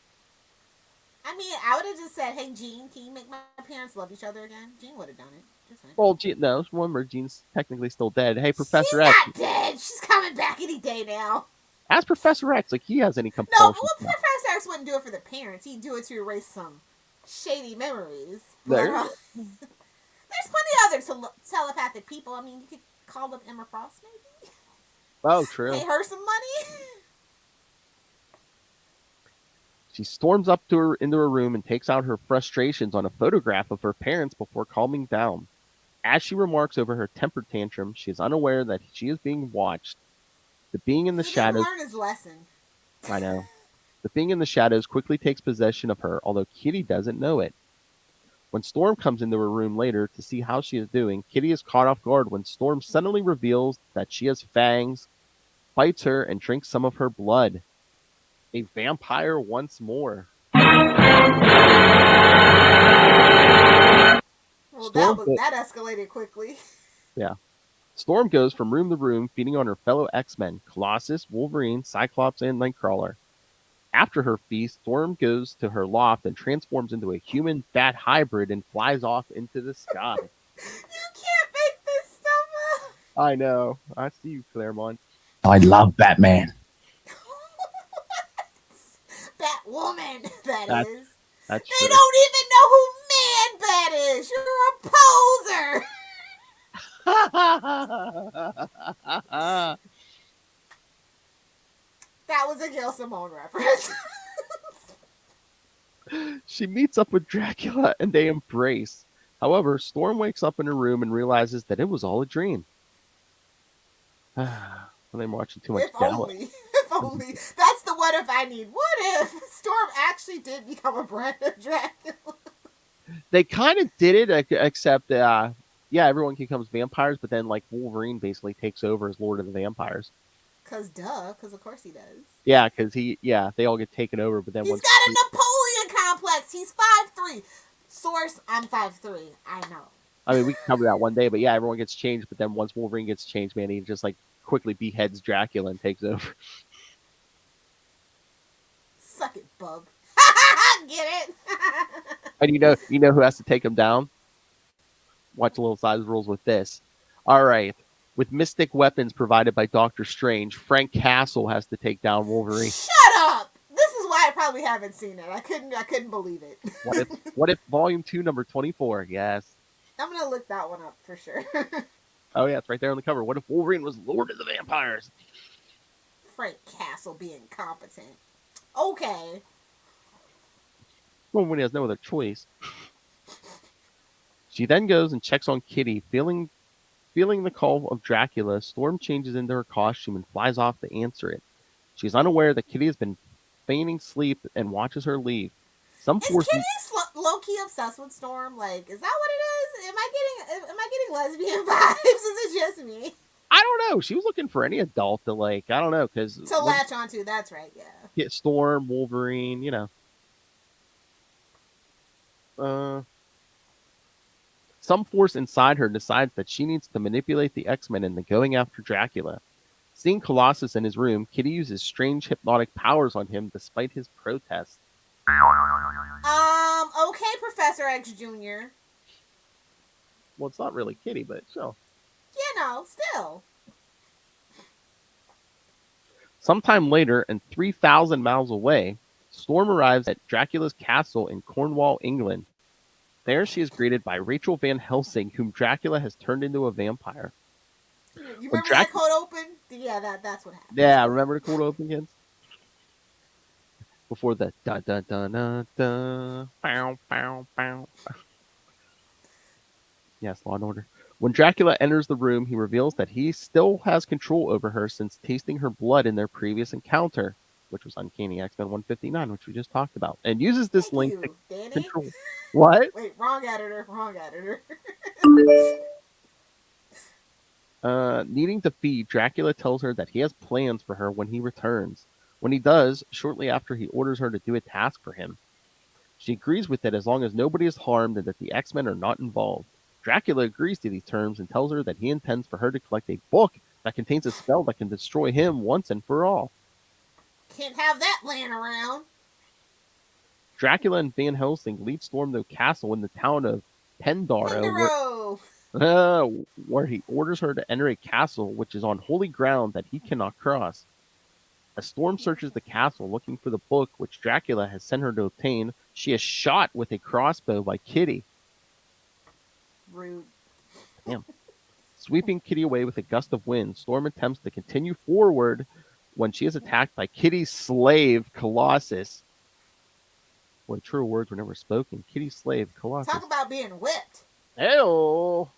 I mean, I would have just said, hey, Jean, can you make my parents love each other again? Jean would have done it. Just saying. Well, no, remember, Jean's technically still dead. Hey, Professor She's X. She's not dead. She's coming back any day now. Ask Professor X, he has any compulsion. No, well, Professor X wouldn't do it for the parents. He'd do it to erase some shady memories. There's plenty of other telepathic people. I mean, you could call up Emma Frost, maybe. Oh, true. Pay her some money. She storms up into her room and takes out her frustrations on a photograph of her parents before calming down. As she remarks over her temper tantrum, she is unaware that she is being watched. The being in the shadows. He didn't learn his lesson. I know. The being in the shadows quickly takes possession of her, although Kitty doesn't know it. When Storm comes into her room later to see how she is doing, Kitty is caught off guard when Storm suddenly reveals that she has fangs, bites her, and drinks some of her blood. A vampire once more. Well, that escalated quickly. Yeah. Storm goes from room to room, feeding on her fellow X-Men, Colossus, Wolverine, Cyclops, and Nightcrawler. After her feast, Storm goes to her loft and transforms into a human bat hybrid and flies off into the sky. You can't make this stuff up. I know. I see you, Claremont. I love Batman. Batwoman, that's is. That's they true. don't even know who Man-Bat is. You're a poser. That was a Gail Simone reference. She meets up with Dracula and they embrace. However, Storm wakes up in her room and realizes that it was all a dream. When I'm watching too much If only. That's the what if I need. What if Storm actually did become a brand of Dracula? They kind of did it, except, everyone becomes vampires, but then, Wolverine basically takes over as Lord of the Vampires. Because of course he does. Yeah, because they all get taken over, but then he's got a Napoleon complex. He's 5'3". Source, I'm 5'3". I know. I mean, we can cover that one day, but yeah, everyone gets changed. But then once Wolverine gets changed, man, he just like quickly beheads Dracula and takes over. Suck it, bub. Get it? And you know who has to take him down? Watch a little size rules with this. All right. With mystic weapons provided by Doctor Strange, Frank Castle has to take down Wolverine. Shut up! This is why I probably haven't seen it. I couldn't believe it. What if Volume 2, number 24? Yes. I'm gonna look that one up for sure. Oh yeah, it's right there on the cover. What if Wolverine was Lord of the Vampires? Frank Castle being competent. Okay. Well, when he has no other choice. She then goes and checks on Kitty, feeling the call of Dracula. Storm changes into her costume and flies off to answer it. She is unaware that Kitty has been feigning sleep and watches her leave. Is Kitty low-key obsessed with Storm? Like, is that what it is? Am I getting lesbian vibes? Is it just me? I don't know. She was looking for any adult to I don't know, because to latch onto. That's right. Yeah. Get Storm, Wolverine, Some force inside her decides that she needs to manipulate the X-Men into going after Dracula. Seeing Colossus in his room, Kitty uses strange hypnotic powers on him despite his protests. Okay, Professor X Jr. Well, it's not really Kitty, but still. Still. Sometime later, and 3,000 miles away, Storm arrives at Dracula's castle in Cornwall, England. There she is greeted by Rachel Van Helsing, whom Dracula has turned into a vampire. You remember that cold open? Yeah, that's what happened. Yeah, remember the cold open, kids? Before the da-da-da-da-da, bow, bow, bow. Yes, Law and Order. When Dracula enters the room, he reveals that he still has control over her since tasting her blood in their previous encounter, which was Uncanny X-Men 159, which we just talked about, and uses this link to control. What? Wait, wrong editor. Needing to feed, Dracula tells her that he has plans for her when he returns. When he does, shortly after, he orders her to do a task for him. She agrees with it as long as nobody is harmed and that the X-Men are not involved. Dracula agrees to these terms and tells her that he intends for her to collect a book that contains a spell that can destroy him once and for all. Can't have that laying around. Dracula and Van Helsing lead Storm to a castle in the town of Pendaro, where he orders her to enter a castle which is on holy ground that he cannot cross. As Storm searches the castle looking for the book which Dracula has sent her to obtain, she is shot with a crossbow by Kitty. Rude. Damn. Sweeping Kitty away with a gust of wind, Storm attempts to continue forward when she is attacked by Kitty's slave, Colossus. Boy, true words were never spoken. Kitty's slave, Colossus. Talk about being whipped. Ew.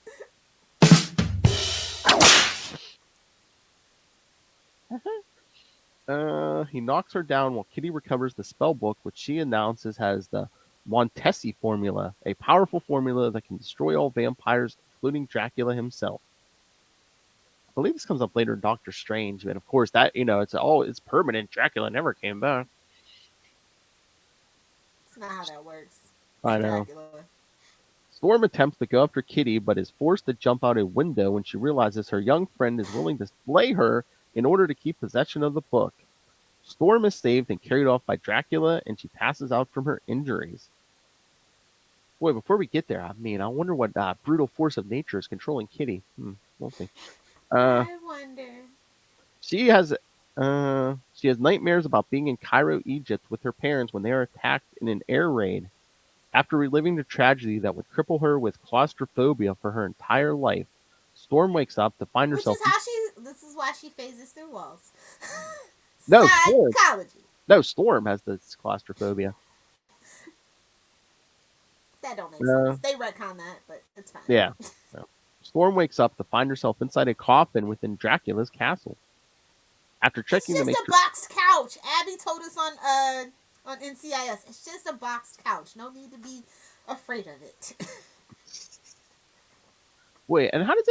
He knocks her down while Kitty recovers the spell book, which she announces has the Montesi formula, a powerful formula that can destroy all vampires, including Dracula himself. I believe this comes up later in Doctor Strange, but of course that it's permanent. Dracula never came back. It's not how that works. I know. Dracula. Storm attempts to go after Kitty, but is forced to jump out a window when she realizes her young friend is willing to slay her in order to keep possession of the book. Storm is saved and carried off by Dracula, and she passes out from her injuries. Boy, before we get there, I wonder what brutal force of nature is controlling Kitty. We'll see. I wonder. She has nightmares about being in Cairo, Egypt with her parents when they are attacked in an air raid. After reliving the tragedy that would cripple her with claustrophobia for her entire life, Storm wakes up to find herself... This is why she phases through walls. No, Psychology. Storm has this claustrophobia. That don't make sense. They retcon that, but it's fine. Yeah. Storm wakes up to find herself inside a coffin within Dracula's castle. After checking it's just a boxed couch. Abby told us on NCIS. It's just a boxed couch. No need to be afraid of it. Wait, and how does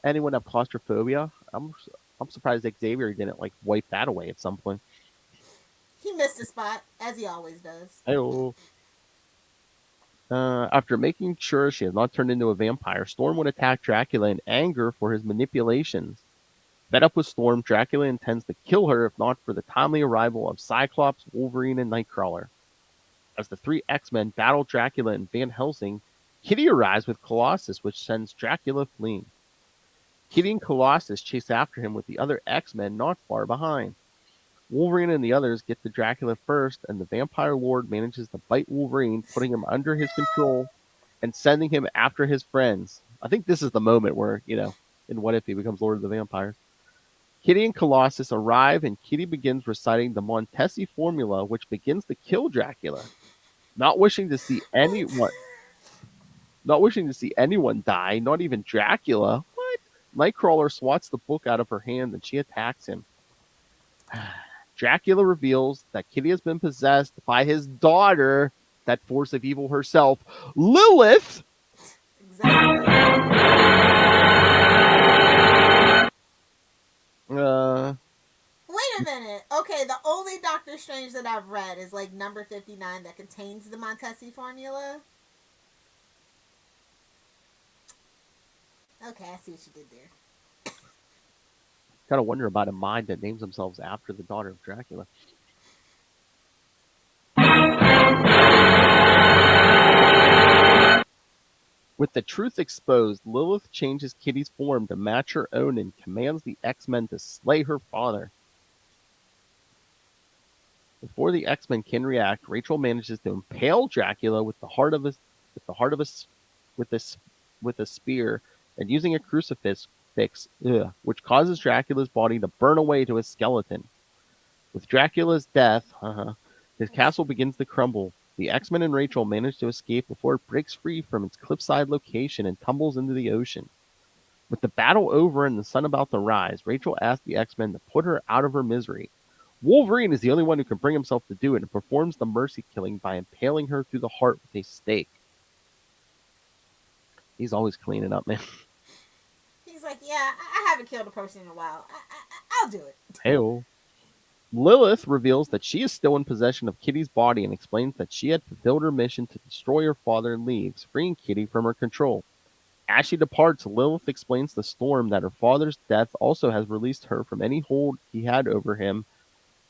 anyone have claustrophobia? I'm surprised Xavier didn't wipe that away at some point. He missed a spot, as he always does. Hey-oh. After making sure she has not turned into a vampire, Storm would attack Dracula in anger for his manipulations. Fed up with Storm, Dracula intends to kill her if not for the timely arrival of Cyclops, Wolverine, and Nightcrawler. As the three X-Men battle Dracula and Van Helsing, Kitty arrives with Colossus, which sends Dracula fleeing. Kitty and Colossus chase after him with the other X-Men not far behind. Wolverine and the others get to Dracula first, and the Vampire Lord manages to bite Wolverine, putting him under his control and sending him after his friends. I think this is the moment where, in What If he becomes Lord of the Vampires. Kitty and Colossus arrive, and Kitty begins reciting the Montesi formula, which begins to kill Dracula. Not wishing to see anyone die, not even Dracula. What? Nightcrawler swats the book out of her hand, and she attacks him. Dracula reveals that Kitty has been possessed by his daughter, that force of evil herself, Lilith. Exactly. Wait a minute. Okay, the only Doctor Strange that I've read is like number 59 that contains the Montesi formula. Okay, I see what you did there. Gotta wonder about a mind that names themselves after the daughter of Dracula. With the truth exposed, Lilith changes Kitty's form to match her own and commands the X-Men to slay her father. Before the X-Men can react, Rachel manages to impale Dracula with a spear, and using a crucifix, which causes Dracula's body to burn away to his skeleton. With Dracula's death, his castle begins to crumble. The X-Men and Rachel manage to escape before it breaks free from its cliffside location and tumbles into the ocean. With the battle over and the sun about to rise, Rachel asks the X-Men to put her out of her misery. Wolverine is the only one who can bring himself to do it and performs the mercy killing by impaling her through the heart with a stake. He's always cleaning up, man. He's like, yeah, I haven't killed a person in a while. I'll do it. Hey-oh. Lilith reveals that she is still in possession of Kitty's body and explains that she had fulfilled her mission to destroy her father and leaves, freeing Kitty from her control. As she departs, Lilith explains to Storm that her father's death also has released her from any hold he had over him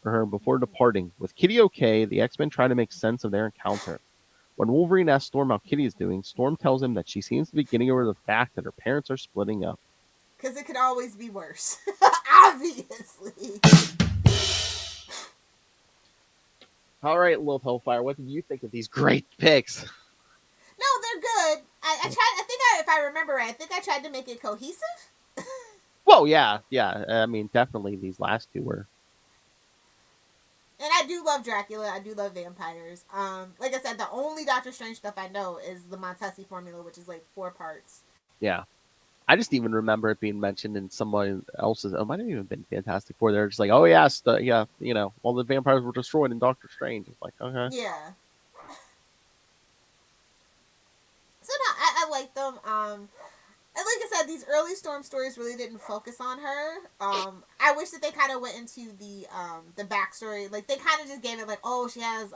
or her before departing. With Kitty okay, the X-Men try to make sense of their encounter. When Wolverine asks Storm how Kitty is doing, Storm tells him that she seems to be getting over the fact that her parents are splitting up. Because it could always be worse. Obviously. All right, Lilith Hellfire, what did you think of these great picks? No, they're good. I tried. If I remember right, I think I tried to make it cohesive. Well, yeah. I mean, definitely these last two were. And I do love Dracula. I do love vampires. Like I said, the only Doctor Strange stuff I know is the Montesi formula, which is like 4 parts. Yeah. I just even remember it being mentioned in someone else's. It might have even been Fantastic Four. They're just like, oh, yeah, all the vampires were destroyed in Doctor Strange. It's like, okay. Yeah. So, no, I like them. And like I said, these early Storm stories really didn't focus on her. I wish that they kind of went into the backstory. Like, they kind of just gave it, like, oh, she has,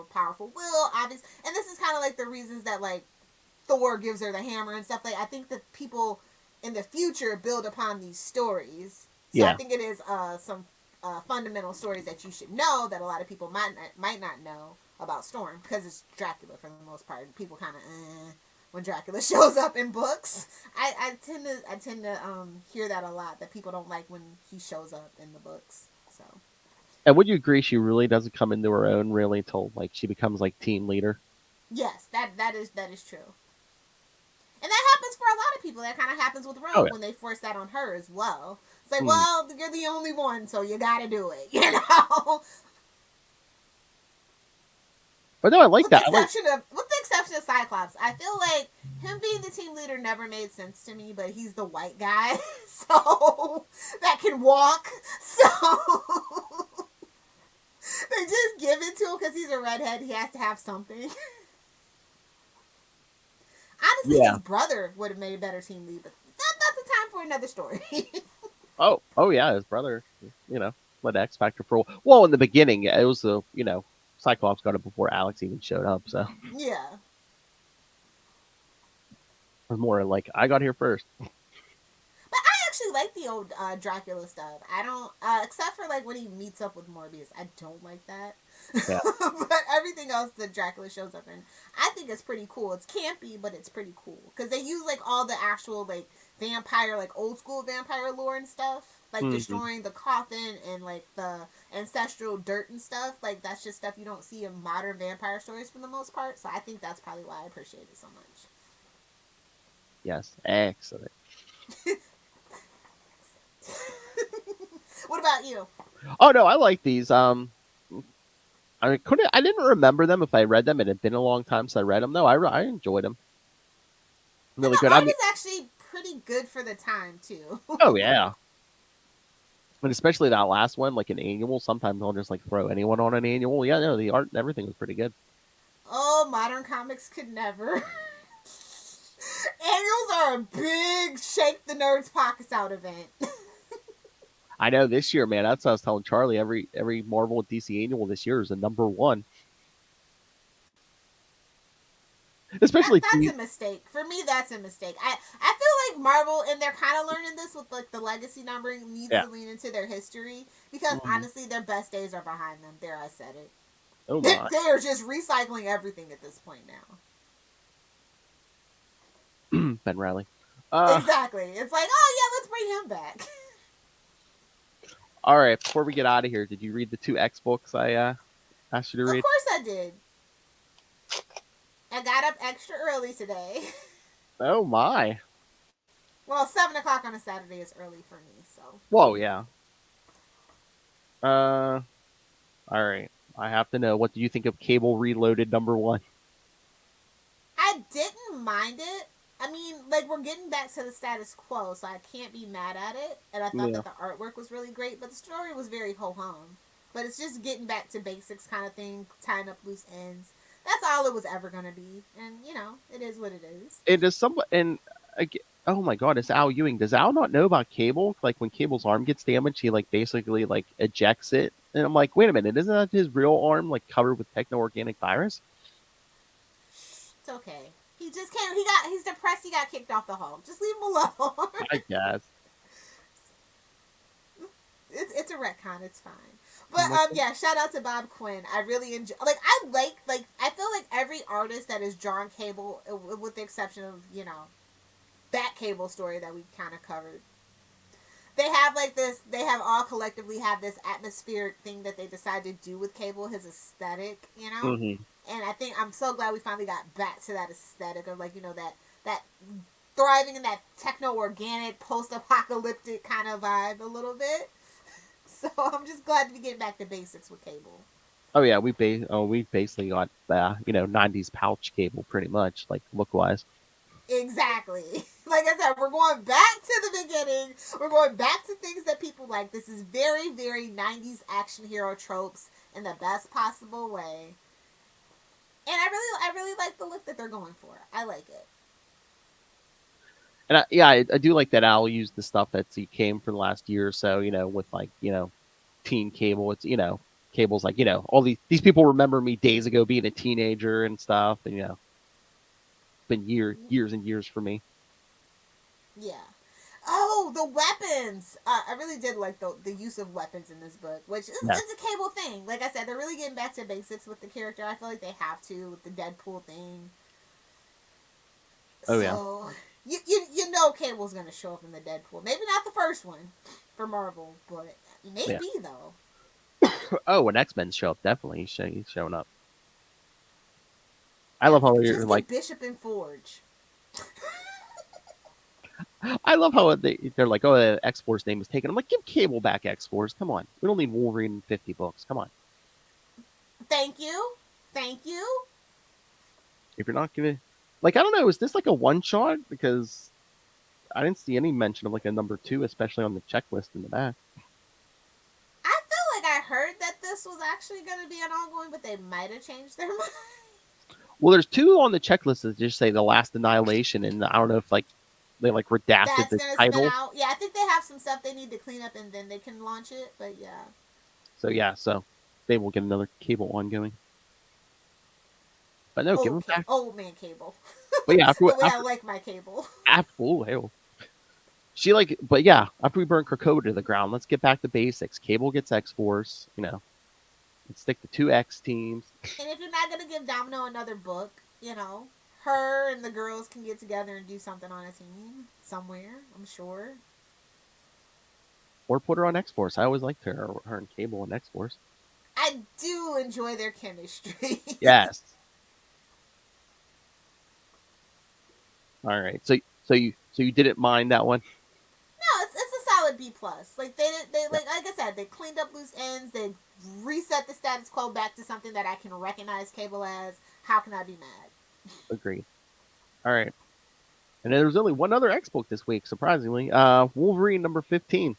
powerful will, obvious. And this is kind of like the reasons that, like, Thor gives her the hammer and stuff. Like, I think that people in the future build upon these stories. So yeah. I think it is some fundamental stories that you should know that a lot of people might not know about Storm, because it's Dracula for the most part. People kind of when Dracula shows up in books. I tend to hear that a lot, that people don't like when he shows up in the books. So. And would you agree she really doesn't come into her own really until like she becomes like team leader? Yes, that is true. And that happens for a lot of people. That kind of happens with Rogue when they force that on her as well. It's like, well, you're the only one, so you gotta do it, you know? But no, I like that. With the exception of Cyclops, I feel like him being the team leader never made sense to me, but he's the white guy, so that can walk, so they just give it to him because he's a redhead. He has to have something. Honestly, his brother would have made a better team lead, but that's a time for another story. oh yeah, his brother, led X Factor for a while. Well, in the beginning, it was Cyclops got it before Alex even showed up, so. Yeah. was more like I got here first. But I actually like the old Dracula stuff. I don't, except for like when he meets up with Morbius. I don't like that. Yeah. But everything else that Dracula shows up in, I think it's pretty cool. It's campy, but it's pretty cool because they use like all the actual like vampire, like old school vampire lore and stuff, like destroying the coffin and like the ancestral dirt and stuff. Like that's just stuff you don't see in modern vampire stories for the most part. So I think that's probably why I appreciate it so much. Yes, excellent. What about you? Oh no, I like these. I didn't remember them if I read them. It had been a long time since I read them. No, I enjoyed them. Really good. Art is actually pretty good for the time too. Oh yeah, and especially that last one, like an annual. Sometimes I'll just like throw anyone on an annual. Yeah, no, the art and everything was pretty good. Oh, modern comics could never. Annuals are a big shake the nerds pockets out event. I know this year, man. That's what I was telling Charlie. Every Marvel and DC annual this year is a number one. Especially that's a mistake. For me, that's a mistake. I feel like Marvel, and they're kind of learning this with like the legacy numbering, needs to lean into their history because honestly, their best days are behind them. There, I said it. Oh my! They are just recycling everything at this point now. Ben Riley. Exactly. It's like, oh yeah, let's bring him back. All right, before we get out of here, did you read the 2 X books I asked you to read? Of course I did. I got up extra early today. Oh my. Well, 7 o'clock on a Saturday is early for me, so. Whoa, yeah. All right. I have to know, what do you think of Cable Reloaded #1? I didn't mind it. I mean, like, we're getting back to the status quo, so I can't be mad at it. And I thought that the artwork was really great, but the story was very ho-hum. But it's just getting back to basics kind of thing, tying up loose ends. That's all it was ever going to be. And, you know, it is what it is. It is somewhat, and, oh my god, it's Al Ewing. Does Al not know about Cable? Like, when Cable's arm gets damaged, he, like, basically, like, ejects it. And I'm like, wait a minute, isn't that his real arm, like, covered with techno-organic virus? It's okay. He just can't. He's depressed. He got kicked off the Hulk. Just leave him alone. I guess. It's a retcon. It's fine. But yeah, shout out to Bob Quinn. I really enjoy. Like I feel like every artist that has drawn Cable, with the exception of that Cable story that we kind of covered, they have like this. They have all collectively have this atmospheric thing that they decide to do with Cable, his aesthetic. Mm-hmm. And I think I'm so glad we finally got back to that aesthetic of like, that thriving in that techno-organic, post-apocalyptic kind of vibe a little bit. So I'm just glad to be getting back to basics with Cable. Oh yeah, we basically got 90s pouch Cable pretty much, like look-wise. Exactly. Like I said, we're going back to the beginning. We're going back to things that people like. This is very, very 90s action hero tropes in the best possible way. And I really like the look that they're going for. I like it. And I do like that Al used the stuff that he came for the last year or so, with like, teen Cable. It's, Cable's like, all these people remember me days ago being a teenager and stuff. And, it's been years and years for me. Yeah. Oh, the weapons! I really did like the use of weapons in this book, which is it's a Cable thing. Like I said, they're really getting back to basics with the character. I feel like they have to with the Deadpool thing. Oh so, yeah. You know Cable's gonna show up in the Deadpool. Maybe not the first one for Marvel, but maybe though. Oh, when X-Men show up, definitely he's showing up. I love how you're like Bishop and Forge. I love how they're like, oh, the X-Force name is taken. I'm like, give Cable back X-Force. Come on. We don't need Wolverine in 50 books. Come on. Thank you. If you're not giving... Like, I don't know. Is this like a one-shot? Because I didn't see any mention of like a #2, especially on the checklist in the back. I feel like I heard that this was actually going to be an ongoing, but they might have changed their mind. Well, there's 2 on the checklist that just say The Last Annihilation, and I don't know if like they like redacted the title. Yeah, I think they have some stuff they need to clean up and then they can launch it, but yeah. So they will get another Cable ongoing. But no, give them back. Old man Cable. But yeah, the way I like my Cable. Absolutely. But yeah, after we burn Krakoa to the ground, let's get back to basics. Cable gets X-Force, let's stick to 2 X teams. And if you're not going to give Domino another book, her and the girls can get together and do something on a team somewhere, I'm sure. Or put her on X-Force. I always liked her and Cable on X-Force. I do enjoy their chemistry. Yes. All right. So you didn't mind that one? No, it's a solid B plus. Like they like I said, they cleaned up loose ends. They reset the status quo back to something that I can recognize Cable as. How can I be mad? Agreed. All right. And then there was only one other X book this week, surprisingly. Wolverine number 15.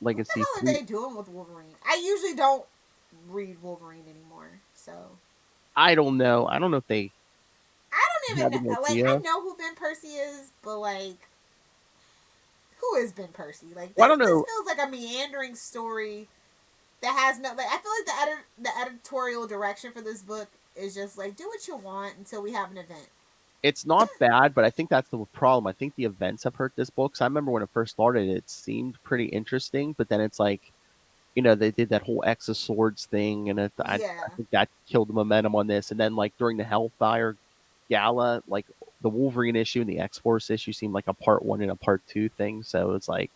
Legacy. What the hell are they doing with Wolverine? I usually don't read Wolverine anymore, so I don't know. I don't know if they. I don't even know. Like, I know who Ben Percy is, but like, who is Ben Percy? Like, this, I don't know. This feels like a meandering story that has no. Like, I feel like the editorial direction for this book is just like, do what you want until we have an event. It's not bad, but I think that's the problem. I think the events have hurt this book. So I remember when it first started, it seemed pretty interesting, but then it's like, they did that whole X of Swords thing, and I think that killed the momentum on this. And then, like, during the Hellfire Gala, like, the Wolverine issue and the X-Force issue seemed like a part 1 and a part 2 thing. So it's like,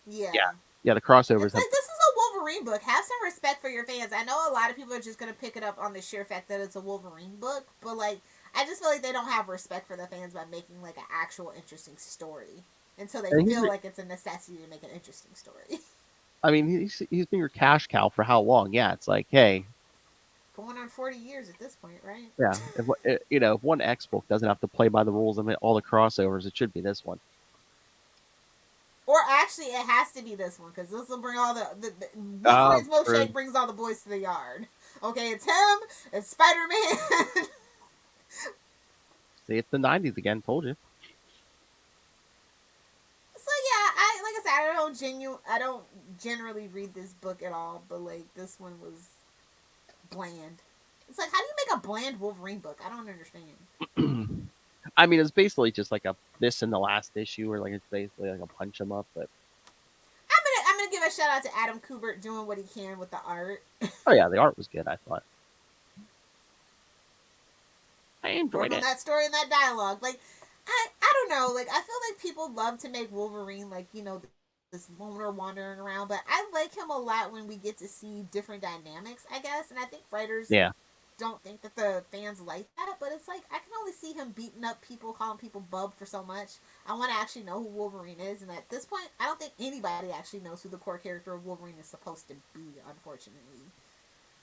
yeah, the crossovers. It's like, this is a Wolverine book. Have some respect for your fans. I know a lot of people are just going to pick it up on the sheer fact that it's a Wolverine book, but, like, I just feel like they don't have respect for the fans by making, like, an actual interesting story until they feel like it's a necessity to make an interesting story. I mean, he's been your cash cow for how long? Yeah, it's like, hey. Going on 40 years at this point, right? Yeah. If one X book doesn't have to play by the rules of all the crossovers, it should be this one. Or actually, it has to be this one, because this will bring all the Wolverine's milkshake brings all the boys to the yard. Okay, it's him, it's Spider-Man. See, it's the 90s again, told you. So yeah, like I said, I don't generally read this book at all, but like this one was bland. It's like, how do you make a bland Wolverine book? I don't understand. I mean, it's basically just like this in the last issue, or like it's basically like a punch 'em up. But I'm gonna give a shout out to Adam Kubert doing what he can with the art. Oh yeah, the art was good. I thought. I enjoyed it. That story and that dialogue, like I don't know, like I feel like people love to make Wolverine like this loner wandering around, but I like him a lot when we get to see different dynamics, I guess, and I think writers don't think that the fans like that, but it's like I can only see him beating up people, calling people bub for so much. I want to actually know who Wolverine is, and at this point, I don't think anybody actually knows who the core character of Wolverine is supposed to be, unfortunately.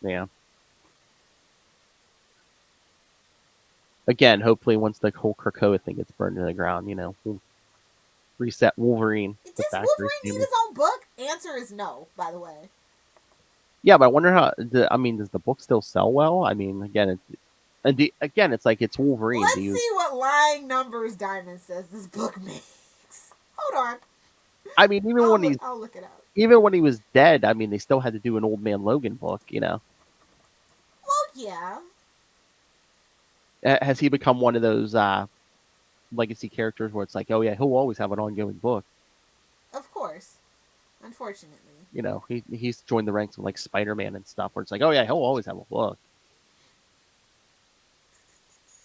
Yeah. Again, hopefully once the whole Krakoa thing gets burned to the ground, we'll reset Wolverine. Does Wolverine need his own book? Answer is no, by the way. Yeah, but I wonder does the book still sell well? I mean, again, it's like it's Wolverine. Let's see what lying numbers Diamond says this book makes. Hold on. I mean, I'll look it up. Even when he was dead, I mean, they still had to do an Old Man Logan book, Well, yeah. Has he become one of those legacy characters where it's like, oh yeah, he'll always have an ongoing book? Of course. Unfortunately. He's joined the ranks of like Spider-Man and stuff where it's like, oh yeah, he'll always have a book.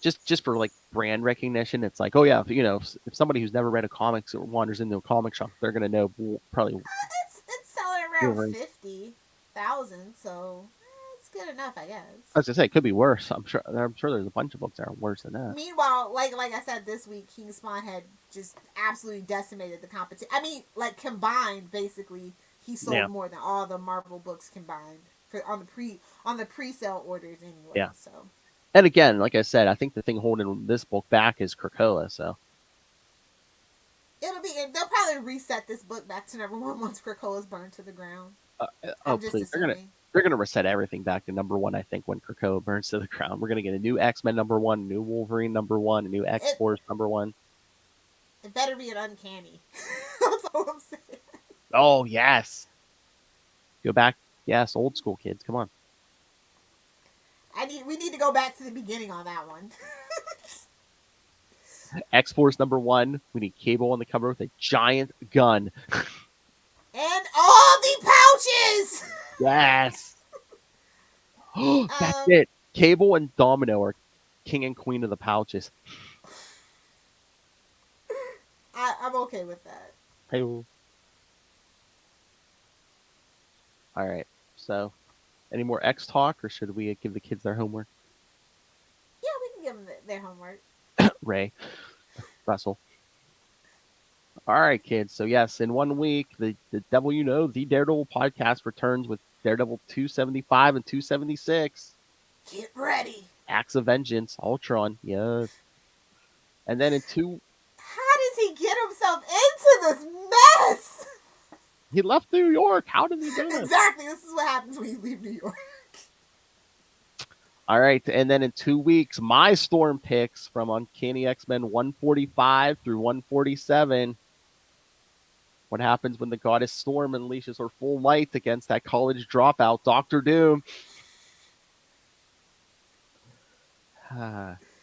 Just for like brand recognition, it's like, oh yeah, if somebody who's never read a comics or wanders into a comic shop, they're gonna know probably. It's selling around 50,000, so it's good enough, I guess. I was gonna say it could be worse. I'm sure there's a bunch of books that are worse than that. Meanwhile, like I said, this week King Spawn had just absolutely decimated the competition. I mean, like combined, basically, he sold more than all the Marvel books combined on the pre-sale orders anyway. Yeah. So. And again, like I said, I think the thing holding this book back is Krakoa. So. They'll probably reset this book back to number 1 once Krakoa's burned to the ground. Please, they're gonna reset everything back to number 1. I think when Krakoa burns to the ground, we're gonna get a new X-Men number 1, a new Wolverine number 1, a new X-Force number 1. It better be an Uncanny. That's all I'm saying. Oh yes. Go back, yes, old school kids. Come on. We need to go back to the beginning on that one. X-Force number 1. We need Cable on the cover with a giant gun. And all the pouches! Yes! That's it. Cable and Domino are king and queen of the pouches. I'm okay with that. Hey. All right. So, any more X talk, or should we give the kids their homework? Yeah, we can give them their homework. Ray. Russell. All right, kids. So, yes, in 1 week, the Devil You Know, the Daredevil podcast returns with Daredevil 275 and 276. Get ready. Acts of Vengeance, Ultron. Yes. And then in 2... How does he get himself into this mess? He left New York. How did he do this? Exactly. This is what happens when you leave New York. All right. And then in 2 weeks, my Storm picks from Uncanny X-Men 145 through 147. What happens when the goddess Storm unleashes her full might against that college dropout, Dr. Doom?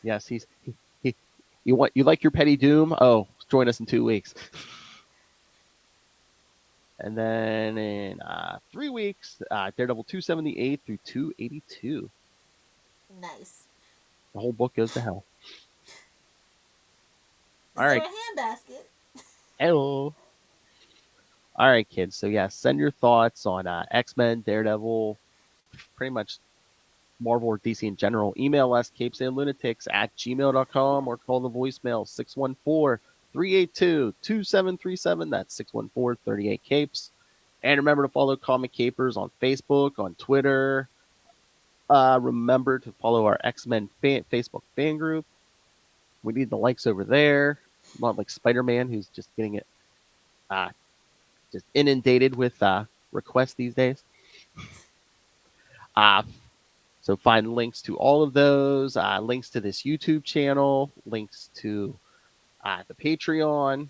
Yes, you like your petty Doom? Oh, join us in 2 weeks. And then in 3 weeks, Daredevil 278 through 282. Nice. The whole book goes to hell. All right. A handbasket. Hello. All right, kids. So, yeah, send your thoughts on X-Men, Daredevil, pretty much Marvel or DC in general. Email us, capesandlunatics@gmail.com, or call the voicemail 614-382-2737. That's 614-38-CAPES. And remember to follow Comic Capers on Facebook, on Twitter. Remember to follow our X-Men Facebook fan group. We need the likes over there. Not like Spider-Man, who's just getting it just inundated with requests these days. So find links to all of those, links to this YouTube channel, links to the Patreon,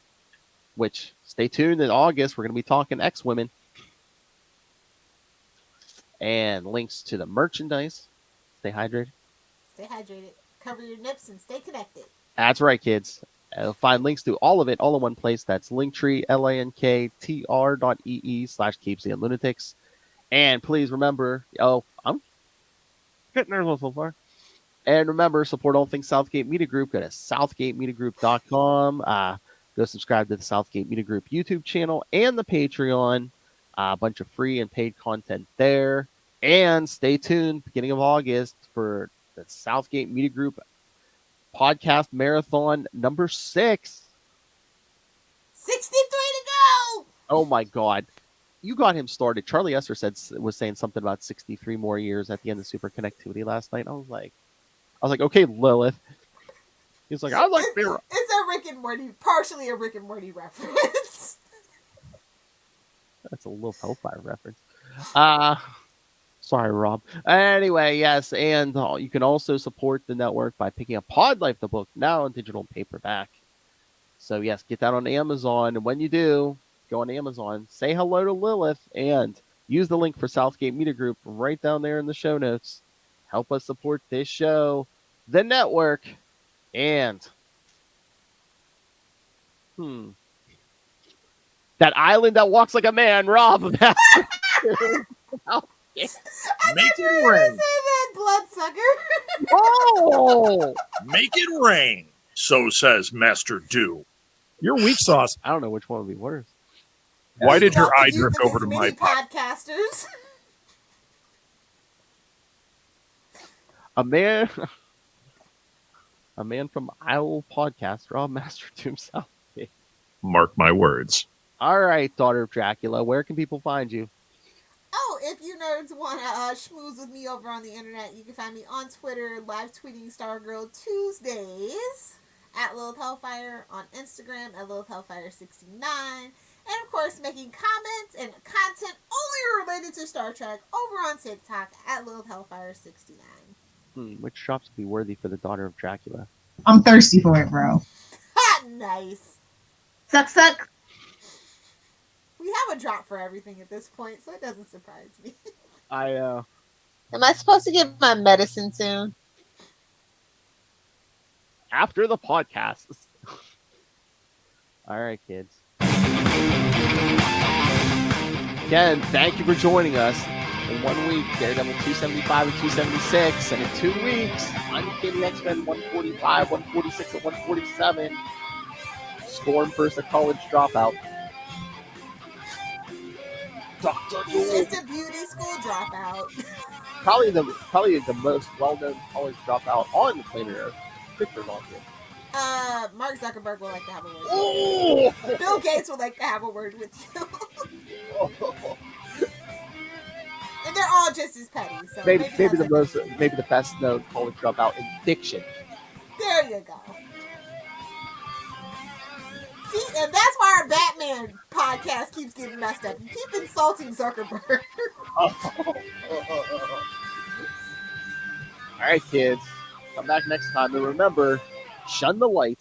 which stay tuned in August. We're going to be talking X-Women. And links to the merchandise. Stay hydrated. Stay hydrated. Cover your nips and stay connected. That's right, kids. Find links to all of it all in one place. That's Linktree, linktr.ee/capesandlunatics. And please remember, I'm getting nervous so far. And remember, support all things Southgate Media Group. Go to southgatemediagroup.com. Go subscribe to the Southgate Media Group YouTube channel and the Patreon. A bunch of free and paid content there. And stay tuned beginning of August for the Southgate Media Group podcast marathon number 6. 63 to go. Oh my God. You got him started. Charlie Esser was saying something about 63 more years at the end of Super Connectivity last night. I was like, okay, Lilith. He's like, I like Mira. It's a Rick and Morty, partially a Rick and Morty reference. That's a little Hellfire reference. Sorry, Rob. Anyway, yes, and you can also support the network by picking up Pod Life, the book, now in digital paperback. So, yes, get that on Amazon. And when you do, go on Amazon, say hello to Lilith, and use the link for Southgate Media Group right down there in the show notes. Help us support this show, the network, and that island that walks like a man, Rob. Make it rain. Say that, bloodsucker. Oh, make it rain. So says Master Do. You're weak sauce. I don't know which one would be worse. Why did your eye drift over to my podcasters? A man from Isle Podcast, Rob Master to himself. Mark my words. All right, Daughter of Dracula, where can people find you? Oh, if you nerds want to schmooze with me over on the internet, you can find me on Twitter, live tweeting Stargirl Tuesdays at Lilith Hellfire, on Instagram at Lilith Hellfire69, and of course making comments and content only related to Star Trek over on TikTok at Lilith Hellfire69. Which drops would be worthy for the Daughter of Dracula? I'm thirsty for it, bro. Nice. Suck. We have a drop for everything at this point, so it doesn't surprise me. I Am I supposed to get my medicine soon? After the podcast. All right, kids. Again, thank you for joining us. In 1 week, Daredevil 275 and 276, and in 2 weeks, Uncanny X-Men 145, 146, and 147. Storm versus a college dropout. Dr. He's just a beauty school dropout. Probably the most well-known college dropout on the planet Earth. Victor's on here. Mark Zuckerberg would like to have a word. Oh! Bill Gates would like to have a word with you. And they're all just as petty. So maybe the best known college dropout in fiction. There you go. See, and that's why our Batman podcast keeps getting messed up. You keep insulting Zuckerberg. All right, kids. Come back next time, and remember, shun the light.